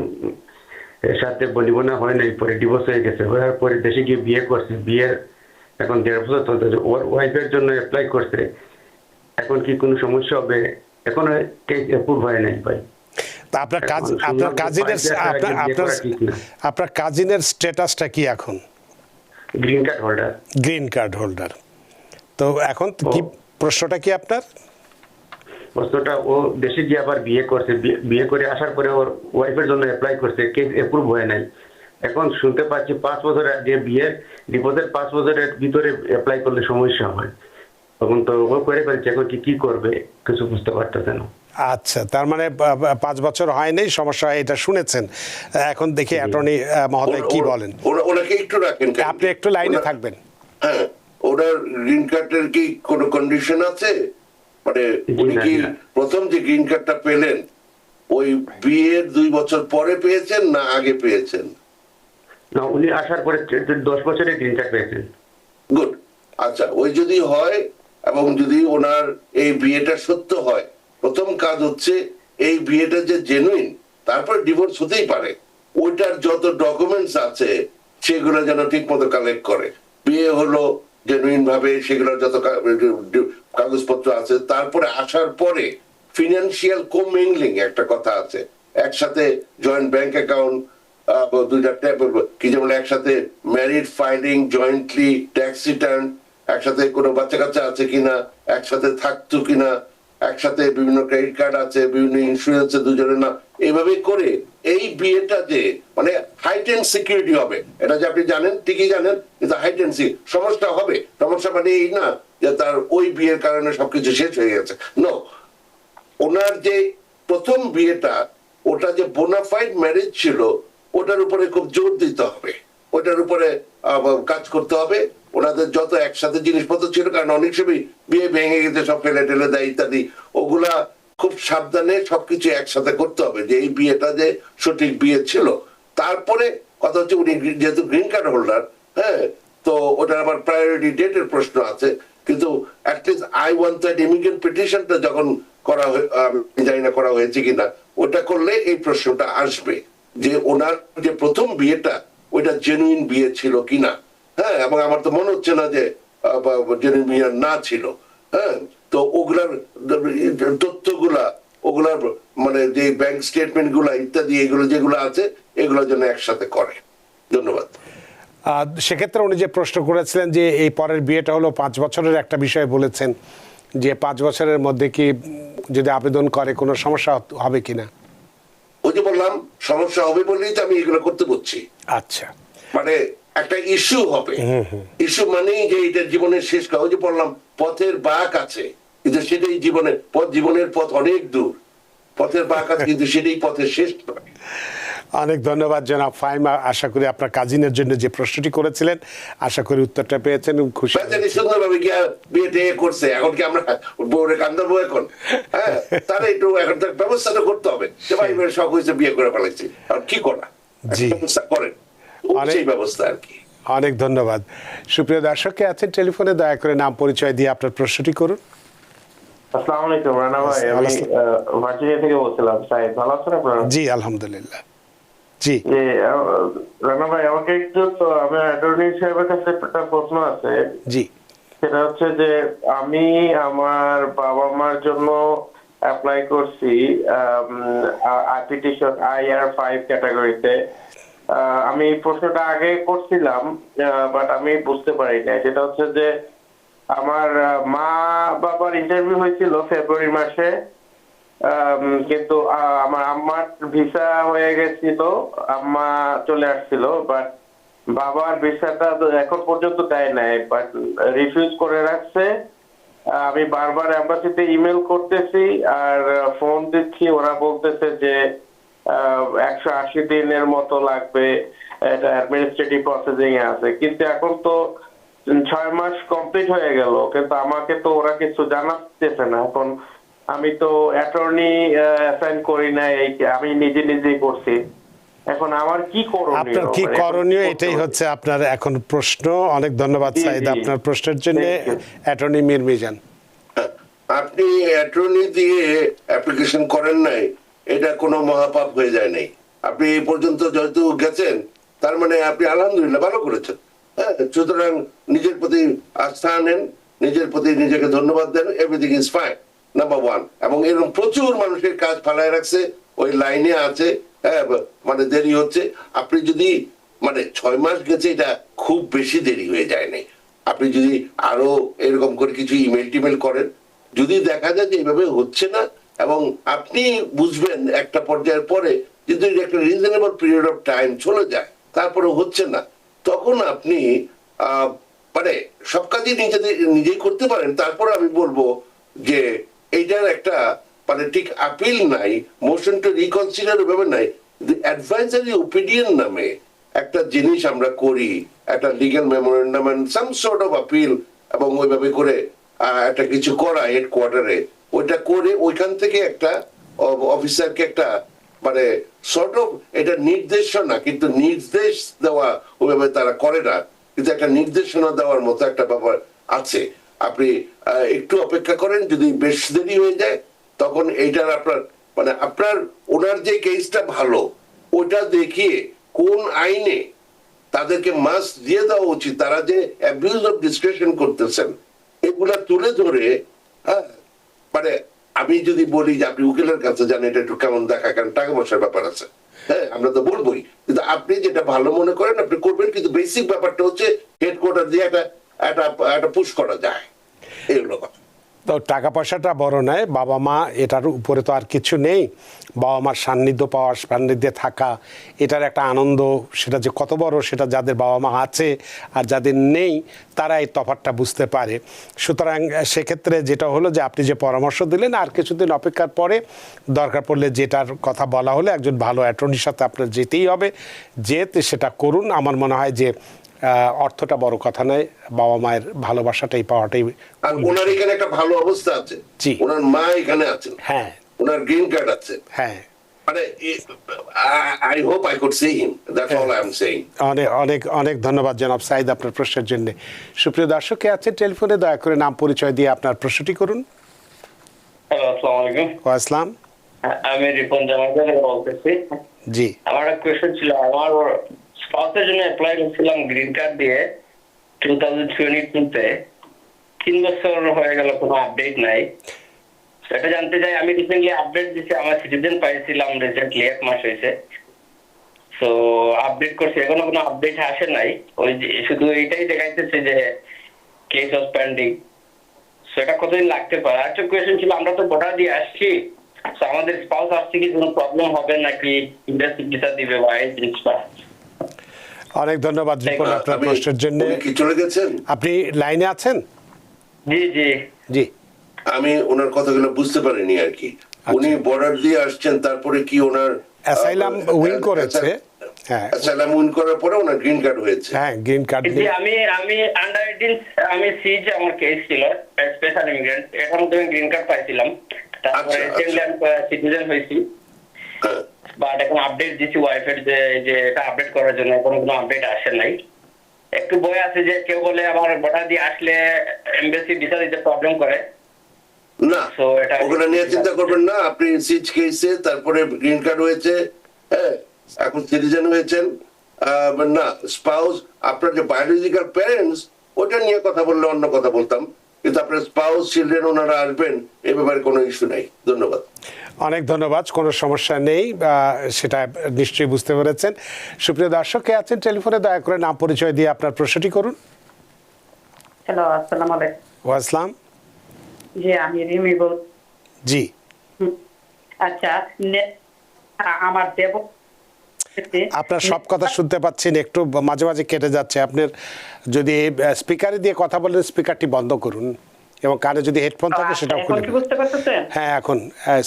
সাথে বনিবনা হয় নাই, পরে ডিভোর্স হয়ে গেছে, হওয়ার পরে দেশে গিয়ে বিয়ে করছে, বিয়ের এখন 1.5 বছর চলতেছে, ওর ওয়াইফের জন্য অ্যাপ্লাই করছে, এখন কি কোনো সমস্যা হবে? এখন কেস অ্যাপ্রুভ হয় নাই ভাই। তা আপনার কাজিনের স্ট্যাটাসটা কি এখন? Green card holder. Green card holder. তো এখন কি প্রশ্নটা কি আপনার? প্রশ্নটা, ও দেশে গিয়ে আবার বিয়ে করছে, বিয়ে করে আসার পরে ওর ওয়াইফের জন্য অ্যাপ্লাই করছে, কেস অ্যাপ্রুভ হয় নাই। এখন শুনতে পাচ্ছি 5 বছরের যে বিয়ে ডিভোর্সের 5 বছরের ভিতরে অ্যাপ্লাই করলে সমস্যা হয়, তখন তো ও করে ফেলছে, এখন কি করবে কিছু বুঝতে পারতেছে না। আচ্ছা, তার মানে 5 বছর হয়নি, সমস্যা হয় এটা শুনেছেন। এখন দেখি অ্যাটর্নি মহোদয় কি বলেন। ওনাকে একটু রাখেন, আপনি একটু লাইনে থাকবেন। হ্যাঁ, ওনার গ্রিন কার্ডের কি কোনো কন্ডিশন আছে? মানে উনি কি প্রথম যে গ্রিন কার্ডটা পেলেন ওই বিয়ের 2 বছর পরে পেয়েছেন না আগে পেয়েছেন? না, উনি আসার পরে 10 বছরের গ্রিন কার্ড পেয়েছেন। গুড। আচ্ছা, ওই যদি হয় এবং যদি ওনার এই বিয়েটা সত্য হয়, প্রথম কাজ হচ্ছে এই বিয়েটা যে জেনুইন, তারপর ডিভোর্স হতেই পারে, ওইটার যত ডকুমেন্টস আছে সেগুলো যেন ঠিক মতো কালেক্ট করে। বিয়ে হলো জেনুইন ভাবে, সেগুলোর যত কাগজপত্র আছে, তারপরে আসার পরে ফিনান্সিয়াল কোমিংলিং একটা কথা আছে, একসাথে জয়েন্ট ব্যাংক অ্যাকাউন্ট, দুইটা কি যেমন একসাথে married filing, jointly tax return, একসাথে কোনো বাচ্চা কাচ্চা আছে কিনা, একসাথে থাকতো কিনা, একসাথে বিভিন্ন ক্রেডিট কার্ড আছে, বিভিন্ন ইন্স্যুরেন্স দুজনের না, এইভাবে করে এই বিয়েটা যে মানে হাইট এন্ড সিকিউরিটি হবে, এটা যে আপনি জানেন, ঠিকই জানেন, কিন্তু হাইট এন্ড সমস্যা হবে। সমস্যা মানে এই না যে তার ওই বিয়ের কারণে সবকিছু শেষ হয়ে গেছে, নো। ওনার যে প্রথম বিয়েটা, ওটা যে বোনাফাইড ম্যারেজ ছিল, ওটার উপরে খুব জোর দিতে হবে, ওটার উপরে কাজ করতে হবে। ওনাদের যত একসাথে জিনিসপত্র ছিল, কারণ অনেক সময় বিয়ে ভেঙে গেছে, সব ফেলে টেলে দেয় ইত্যাদি, ওগুলা খুব সাবধানে সবকিছু একসাথে করতে হবে যে এই বিয়েটা যে সঠিক বিয়ে ছিল। তারপরে কথা হচ্ছে উনি যেহেতু গ্রিন কার্ড হোল্ডার, হ্যাঁ, তো ওটার আবার প্রায়োরিটি ডেটের প্রশ্ন আছে, কিন্তু অ্যাটলিস্ট I-130 ইমিগ্রেন্ট পিটিশনটা যখন করা আমি জানি না করা হয়েছে কিনা, ওটা করলে এই প্রশ্নটা আসবে যে ওনার যে প্রথম বিয়েটা ওইটা জেনুইন বিয়ে ছিল কিনা। হ্যাঁ, এবং আমার তো মনে হচ্ছে না যে জেনুইন বিয়ে না ছিল। হ্যাঁ, তো ওগুলার তথ্যগুলা, ওগুলার মানে যে ব্যাংক স্টেটমেন্ট গুলা ইত্যাদি, এগুলো যেগুলো আছে, এগুলো যেন একসাথে করে। ধন্যবাদ। সেক্ষেত্রে উনি যে প্রশ্ন করেছিলেন যে এই পরের বিয়েটা হলো 5 বছরের একটা বিষয় বলেছেন, যে 5 বছরের মধ্যে কি যদি আবেদন করে কোনো সমস্যা হবে কিনা। ওই যে বললাম সমস্যা হবে বলেই তো আমি এগুলো করতে বলছি। আচ্ছা, মানে একটা ইস্যু হবে, ইস্যু মানেই যে এটা জীবনের শেষ। ওই যে বললাম পথের বাঁক আছে, কিন্তু সেটাই জীবনের পথ অনেক দূর, পথের বাঁক আছে, কিন্তু সেটাই পথের শেষ নয়। অনেক ধন্যবাদ জনাব ফাহিম। আশা করি আপনার কাজিনের জন্য যে প্রশ্নটি করেছিলেন, আশা করি উত্তরটা পেয়েছেন, খুশি। সুন্দরভাবে বিয়ে করছে, এখন কি আমরা বউরে কান্দাবো এখন? হ্যাঁ, তাহলে একটু এখন তার ব্যবস্থাটা করতে হবে যে ভাই শখ হয়েছে বিয়ে করে ফেলাইছি, আর কি করা, ব্যবস্থা করেন, সেই ব্যবস্থা আর কি। অনেক ধন্যবাদ। সুপ্রিয় দর্শককে আছেন টেলিফোনে, দয়া করে নাম পরিচয় দিয়ে আপনার প্রশ্নটি করুন। আসসালামু আলাইকুম রানা ভাই, আমি ভার্জিনিয়া থেকে বলছিলাম। সাহেব ভালো আছেন আপনারা? জি আলহামদুলিল্লাহ। জি রানা ভাই, আমাকে একটু, তো আমার অ্যাটর্নি সাহেবের কাছে একটা প্রশ্ন আছে। জি, সেটা হচ্ছে যে আমি আমার বাবা মার জন্য অ্যাপ্লাই করছি পিটিশন IR5 ক্যাটাগরিতে। আমি প্রশ্নটা আগে করছিলাম, বাট আমি বুঝতে পারি না। সেটা হচ্ছে যে আমার মা বাবার ইন্টারভিউ হয়েছিল ফেব্রুয়ারি মাসে, কিন্তু আমার আম্মার ভিসা হয়ে গেছিল, আম্মা চলে আসছিল, বাট বাবার ভিসাটা এখন পর্যন্ত দেয় নাই, বাট রিফিউজ করে রাখছে। আমি বারবার এম্বাসিতে ইমেল করতেছি আর ফোন দিচ্ছি, ওরা বলতেছে যে 180 দিনের মতো লাগবে, এটা অ্যাডমিনিস্ট্রেটিভ প্রসেসিং এ আছে। কিন্তু এখন তো 6 মাস কমপ্লিট হয়ে গেল, কিন্তু আমাকে তো ওরা কিছু জানাতেছে না। এখন আমি তো অ্যাটর্নি অ্যাসাইন করি না, আমি নিজেই করছি। এখন আমার কি করণীয়? আপনার কি করণীয়, এটাই হচ্ছে আপনার এখন প্রশ্ন। অনেক ধন্যবাদ সাইদ আপনার প্রশ্নের জন্য। অ্যাটর্নি মীর মিজান, আপনি অ্যাটর্নি দিয়ে অ্যাপ্লিকেশন করেন নাই, এটা কোনো মহাপাপ হয়ে যায় নাই। আপনি এই পর্যন্ত যেহেতু গেছেন, তার মানে আপনি আলহামদুলিল্লাহ ভালো করেছেন। হ্যাঁ, সুতরাং নিজের প্রতি আস্থা আনেন, নিজের প্রতি নিজেকে ধন্যবাদ দেন, এভরিথিং ইজ ফাইন, নাম্বার 1। এবং এরকম প্রচুর মানুষের কাজ ফালায় রাখছে, ওই লাইনে আছে। হ্যাঁ, মানে দেরি হচ্ছে। আপনি যদি মানে 6 মাস গেছে, এটা খুব বেশি দেরি হয়ে যায় নাই। আপনি যদি আরো এরকম করে কিছু ইমেল টিমেল করেন, যদি দেখা যায় যে এইভাবে হচ্ছে না, এবং আপনি বুঝবেন একটা পর্যায়ের পরে যদি একটা রিজনেবল পিরিয়ড অফ টাইম চলে যায়, তারপরে হচ্ছে না, তখন আপনি মানে সব কাজই নিজেই করতে পারেন। তারপর আমি বলবো যে এইটার একটা মানে ঠিক আপিল নাই, মোশন টু রিকনসিডার ভাবে নাই, অ্যাডভাইজারি ওপিনিয়ন নামে একটা জিনিস আমরা করি, একটা legal memorandum and some sort of appeal, এবং ওইভাবে করে একটা কিছু করা হেডকোয়ার্টারে, ওইটা করে ওইখান থেকে একটা অফিসারকে একটা মানে সর্ট অফ, এটা নির্দেশনা, কিন্তু নির্দেশ দেওয়া ওইভাবে তারা করে না, কিন্তু একটা নির্দেশনা দেওয়ার মতো একটা ব্যাপার আছে। আপনি একটু অপেক্ষা করেন, যদি বেশ দেরি হয়ে যায়, তখন এইটার আপনার মানে আপনার ওনার যে কেসটা ভালো, ওটা দেখিয়ে কোন আইনে তাদেরকে মাস্ক দিয়ে দেওয়া উচিত, তারা যে অ্যাবিউজ অফ ডিসক্রিপশন করতেছেন, এগুলা তুলে ধরে। হ্যাঁ, মানে আমি যদি বলি যে আপনি উকিলের কাছে যান, এটা একটু কেমন দেখা, কারণ টাকা পয়সার ব্যাপার আছে। হ্যাঁ, আমরা তো বলবোই, কিন্তু আপনি যেটা ভালো মনে করেন আপনি করবেন, কিন্তু বেসিক ব্যাপারটা হচ্ছে হেডকোয়ার্টার দিয়ে একটা পুশ করা যায়, এগুলো কথা। তো টাকা পয়সাটা বড় নয়, বাবা মা এটার উপরে তো আর কিছু নেই। বাবা মার সান্নিধ্য পাওয়া, সান্নিধ্যে থাকা, এটার একটা আনন্দ, সেটা যে কত বড় সেটা যাদের বাবা মা আছে আর যাদের নেই তারা এই তফাৎটা বুঝতে পারে। সুতরাং সেক্ষেত্রে যেটা হলো যে আপনি যে পরামর্শ দিলেন, আর কিছুদিন অপেক্ষার পরে দরকার পড়লে যেটার কথা বলা হলো একজন ভালো অ্যাটর্নির সাথে আপনার যেতেই হবে, যেতে সেটা করুন। আমার মনে হয় যে অর্থটা বড় কথা নয়, বাবা মায়ের ভালোবাসাটাই পাওয়াটাই। আর ওনার এখানে একটা ভালো অবস্থা আছে, জি। ওনার মা এখানে আছেন, হ্যাঁ ওনার গ্রিন কার্ড আছে, হ্যাঁ, মানে I hope I could see him, that's all I am saying. অনেক অনেক অনেক ধন্যবাদ জনাব সাইদ আপনার প্রশ্নের জন্য। সুপ্রিয় দর্শক কে আছেন টেলিফোনে, দয়া করে নাম পরিচয় দিয়ে আপনার প্রশ্নটি করুন। হ্যালো, আসসালামু আলাইকুম। ওয়া আসসালাম। আমি রিপন জামান বলতেছি। জি আমার একটা কোয়েশ্চেন ছিল, আমার স্পাউসের জন্য অ্যাপ্লাই করছিলাম গ্রিন কার্ড দিয়ে 2022-তে, 3 বছর হয়ে গেল, কোনো আপডেট নাই। এটা জানতে চাই, আমি রিসেন্টলি আপডেট দিছি, আমার সিটিজেন পাইছিলাম রিসেন্টলি 1 মাস হয়েছে। তো আপডেট করছি, এখনো কোনো আপডেট আসে নাই। ওই যে শুধু এইটাই দেখাইতেছে যে কেস অফ পেন্ডিং। সেটা কতদিন লাগতে পারে? একটা কোয়েশ্চেন ছিল, আমরা তো বর্ডার দিয়ে আসছি, তো আমাদের স্পাউস আসছে কি কোনো প্রবলেম হবে নাকি, ইন্ডাস্ট্রি ভিসা দিবে বা এই জিনিসটা? অনেক ধন্যবাদ রিপন আপনার প্রশ্নের জন্য। উনি কি চলে গেছেন? আপনি লাইনে আছেন? জি জি জি আমি ওনার কথাগুলো বুঝতে পারিনি আর কি। উনি বর্ডার দিয়ে আসছেন, তারপরে কি ওনার অ্যাসাইলাম উইন করেছে। হ্যাঁ অ্যাসাইলাম উইন করার পরে ওনার গ্রিন কার্ড হয়েছে। হ্যাঁ, গ্রিন কার্ড জি, আমি আন্ডার 18, আমি সিজ আমার কেস ছিল, স্পেশাল ইমিগ্রেন্ট, এটার মধ্যে আমি গ্রিন কার্ড পাইছিলাম। তারপরে রিসেন্টলি আমি সিটিজেন হয়েছি, হ্যাঁ, বাট এখন আপডেট দিচ্ছি ওয়াইফের যে এটা আপডেট করার জন্য, কোনো আপডেট আসে নাই। একটু ভয় আছে যে কেউ বলে আমার বর্ডার দিয়ে আসলে এমবাসি ভিসা দিতে প্রবলেম করে। না So, এটা- ওগুলো নিয়ে চিন্তা করবেন না। আপনি সিজ কেসে, তারপরে গ্রিন কার্ড হয়েছে, হ্যাঁ, এখন সিটিজেন হয়েছেন। না, স্পাউস, আপনার যে বায়োলজিক্যাল প্যারেন্টস, ওটা নিয়ে কথা বললে অন্য কথা বলতাম, কিন্তু আপনার স্পাউস, চিলড্রেন ওনারা আসবেন, এ ব্যাপারে কোনো ইস্যু নাই। ধন্যবাদ। অনেক ধন্যবাদ, কোনো সমস্যা নেই, সেটা নিশ্চয়ই বুঝতে পেরেছেন। সুপ্রিয় দর্শক কে আছেন টেলিফোনে, দয়া করে নাম পরিচয় দিয়ে আপনার প্রশ্নটি করুন। হ্যালো, আসসালামু আলাইকুম। ওয়া আসসালাম। জি, আমি রিমি বল। জি আচ্ছা, আমার দেব আপনার সব কথা শুনতে পাচ্ছেন, একটু মাঝে মাঝে কেটে যাচ্ছে। আপনার যদি স্পিকারে দিয়ে কথা বলেন, স্পিকারটি বন্ধ করুন, এবং কানে যদি হেডফোন থাকে সেটাও এখন খুলে কি দিন। বুঝতে পারতেছেন? হ্যাঁ, এখন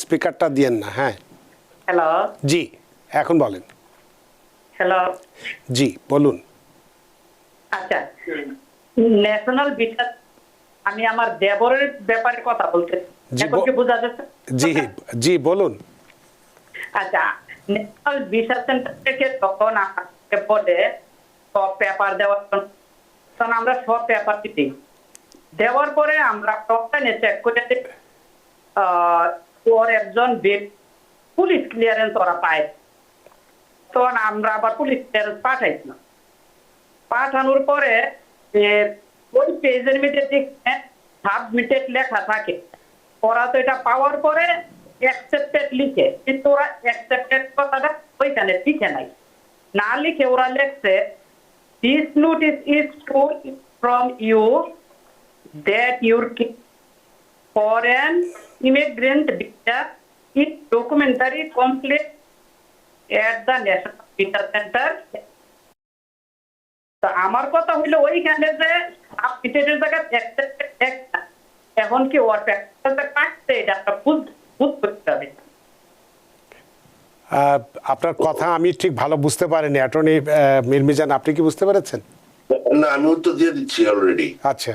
স্পিকারটা দিয়েন না। হ্যাঁ হ্যালো জি, এখন বলেন। হ্যালো। জি বলুন। আচ্ছা, ন্যাশনাল ভিসা, আমি আমার দেবরের ব্যাপারে কথা বলতে, জি, এখন কি বোঝা যাচ্ছে? জি জি বলুন। আচ্ছা, ন্যাশনাল ভিসা সেন্টার থেকে তখন আমাকে বলে সব পেপার দেওয়ার জন্য, তখন আমরা সব পেপার দিই, দেওয়ার পরে আমরা অনলাইনে চেক করে দিই, ওর একজন পুলিশ ক্লিয়ারেন্স ওরা পায়, তখন আমরা আবার পুলিশ ক্লিয়ারেন্স পাঠাইছিলাম। পাঠানোর পরে ওই পেজের মধ্যে দেখে সাবমিটেড লেখা থাকে, ওরা তো এটা পাওয়ার পরে অ্যাকসেপ্টেড লিখে, কিন্তু ওরা অ্যাকসেপ্টেড কথাটা ওইখানে লিখে নাই, না লিখে ওরা লেখছে this notice is to from you that your foreign immigrant visa is documentary complete at the National Visa Center. তো আমার কথা হইলো ওইখানে যে আপডেটের জায়গায় এখন কি ওর প্র্যাকটিসটা কাটছে, এটা একটা বুঝতে হবে। আপনার কথা আমি ঠিক ভালো বুঝতে পারিনি। অ্যাটর্নি মিরমিজান, আপনি কি বুঝতে পেরেছেন? না, আমি উত্তর দিয়ে দিচ্ছি অলরেডি। আচ্ছা,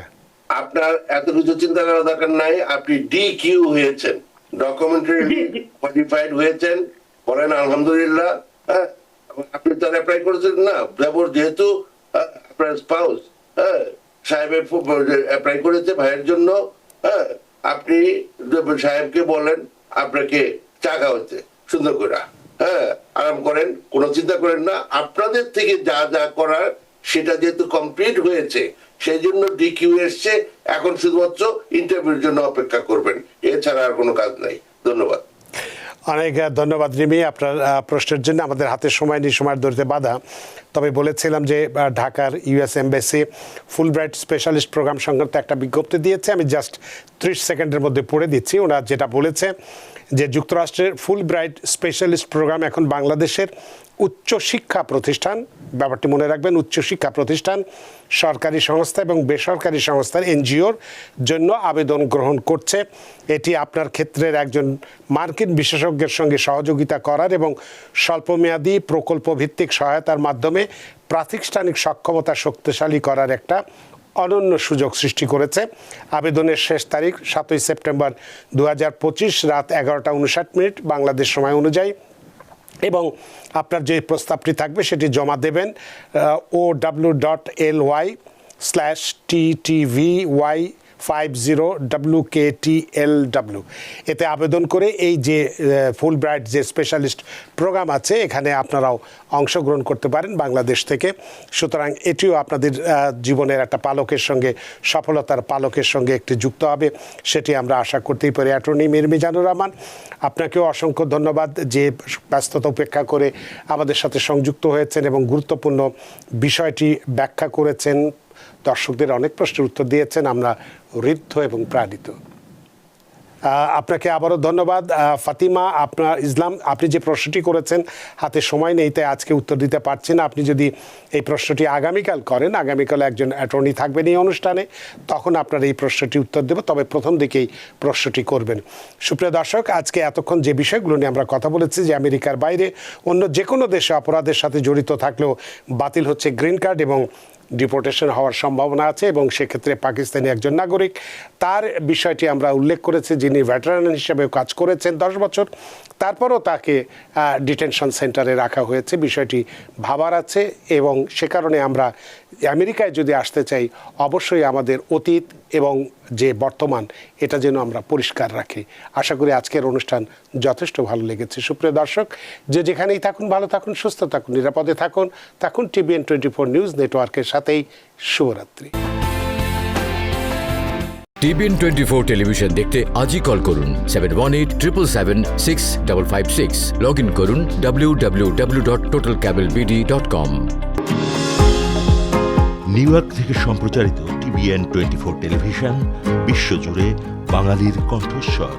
আপনার এত কিছু চিন্তা করার দরকার নাই। আপনি DQ হয়েছেন, ডকুমেন্টারি মডিফাইড হয়েছেন, বলেন আলহামদুলিল্লাহ। হ্যাঁ, আপনি তো অ্যাপ্লাই করেছেন না, দেবর যেহেতু আপনার স্পাউস, হ্যাঁ, সাহেবের অ্যাপ্লাই করেছে ভাইয়ের জন্য, হ্যাঁ, আপনি সাহেবকে বলেন আপনাকে চা খাওয়াতে সুন্দর করে, হ্যাঁ, আরাম করেন, কোনো চিন্তা করেন না। আপনাদের থেকে যা যা করার সেটা যেহেতু কমপ্লিট হয়েছে, সেই জন্য DQ এসছে। এখন শুধুমাত্র ইন্টারভিউর জন্য অপেক্ষা করবেন, এছাড়া আর কোনো কাজ নাই। ধন্যবাদ। অনেক ধন্যবাদ রিমি আপনার প্রশ্নের জন্য। আমাদের হাতে সময় নেই, সময়ের দৌড়তে বাধা। তবে বলেছিলাম যে ঢাকার US embassy Fulbright specialist programme সংক্রান্ত একটা বিজ্ঞপ্তি দিয়েছে। আমি জাস্ট 30 সেকেন্ডের মধ্যে পড়ে দিচ্ছি। ওরা যেটা বলেছে যে যুক্তরাষ্ট্রের ফুলব্রাইট স্পেশালিস্ট প্রোগ্রাম এখন বাংলাদেশের উচ্চশিক্ষা প্রতিষ্ঠান, ব্যাপারটি মনে রাখবেন, উচ্চশিক্ষা প্রতিষ্ঠান, সরকারি সংস্থা এবং বেসরকারি সংস্থার এনজিওর জন্য আবেদন গ্রহণ করছে। এটি আপনার ক্ষেত্রের একজন মার্কিন বিশেষজ্ঞের সঙ্গে সহযোগিতা করার এবং স্বল্পমেয়াদী প্রকল্প ভিত্তিক সহায়তার মাধ্যমে প্রাতিষ্ঠানিক সক্ষমতা শক্তিশালী করার একটা অনন্য সুযোগ সৃষ্টি করেছে। আবেদনের শেষ তারিখ 7 সেপ্টেম্বর 2025 রাত 11:59 বাংলাদেশ সময় অনুযায়ী, এবং আপনার যে প্রস্তাবটি থাকবে সেটি জমা দেবেন ow.ly/TTVY50WKTLW। এতে আবেদন করে এই যে ফুলব্রাইট যে স্পেশালিস্ট প্রোগ্রাম আছে এখানে আপনারাও অংশগ্রহণ করতে পারেন বাংলাদেশ থেকে। সুতরাং এটিও আপনাদের জীবনের একটা পালকের সঙ্গে, সফলতার পালকের সঙ্গে একটি যুক্ত হবে, সেটি আমরা আশা করতেই পারি। অ্যাটর্নি মীর মিজানুর রহমান, আপনাকেও অসংখ্য ধন্যবাদ যে ব্যস্ততা উপেক্ষা করে আমাদের সাথে সংযুক্ত হয়েছেন এবং গুরুত্বপূর্ণ বিষয়টি ব্যাখ্যা করেছেন। দর্শকদের অনেক প্রশ্নের উত্তর দিয়েছেন, আমরা ঋদ্ধ এবং প্রাণিত। আপনাকে আবারও ধন্যবাদ। ফাতিমা আপনার ইসলাম, আপনি যে প্রশ্নটি করেছেন হাতে সময় নেই তাই আজকে উত্তর দিতে পারছি না। আপনি যদি এই প্রশ্নটি আগামীকাল করেন, আগামীকাল একজন অ্যাটর্নি থাকবেন এই অনুষ্ঠানে, তখন আপনার এই প্রশ্নটি উত্তর দেব, তবে প্রথম দিকেই প্রশ্নটি করবেন। সুপ্রিয় দর্শক, আজকে এতক্ষণ যে বিষয়গুলো নিয়ে আমরা কথা বলেছি, যে আমেরিকার বাইরে অন্য যে কোনো দেশে অপরাধের সাথে জড়িত থাকলেও বাতিল হচ্ছে গ্রিন কার্ড এবং ডিপোর্টেশন হওয়ার সম্ভাবনা আছে, এবং সেক্ষেত্রে পাকিস্তানি একজন নাগরিক, তার বিষয়টি আমরা উল্লেখ করেছি, যিনি ভেটারান হিসেবে কাজ করেছেন 10 বছর, তারপরও তাকে ডিটেনশন সেন্টারে রাখা হয়েছে। বিষয়টি ভাবার আছে, এবং সে কারণে আমরা আমেরিকায় যদি আসতে চাই অবশ্যই আমাদের অতীত এবং যে বর্তমান এটা যেন আমরা পরিষ্কার রাখি। আশা করি আজকের অনুষ্ঠান যথেষ্ট ভালো লেগেছে। সুপ্রিয় দর্শক, যে যেখানেই থাকুন ভালো থাকুন, সুস্থ থাকুন, নিরাপদে থাকুন TBN 24 নিউজ নেটওয়ার্কের সাথেই। শুভরাত্রি। TBN 24 টেলিভিশন দেখতে আজই কল করুন 7187776556। লগ ইন করুন www.totalcablebd.com। নিউ ইয়র্ক থেকে সম্প্রচারিত TBN 24 টেলিভিশন বিশ্বজুড়ে বাঙালির কণ্ঠস্বর।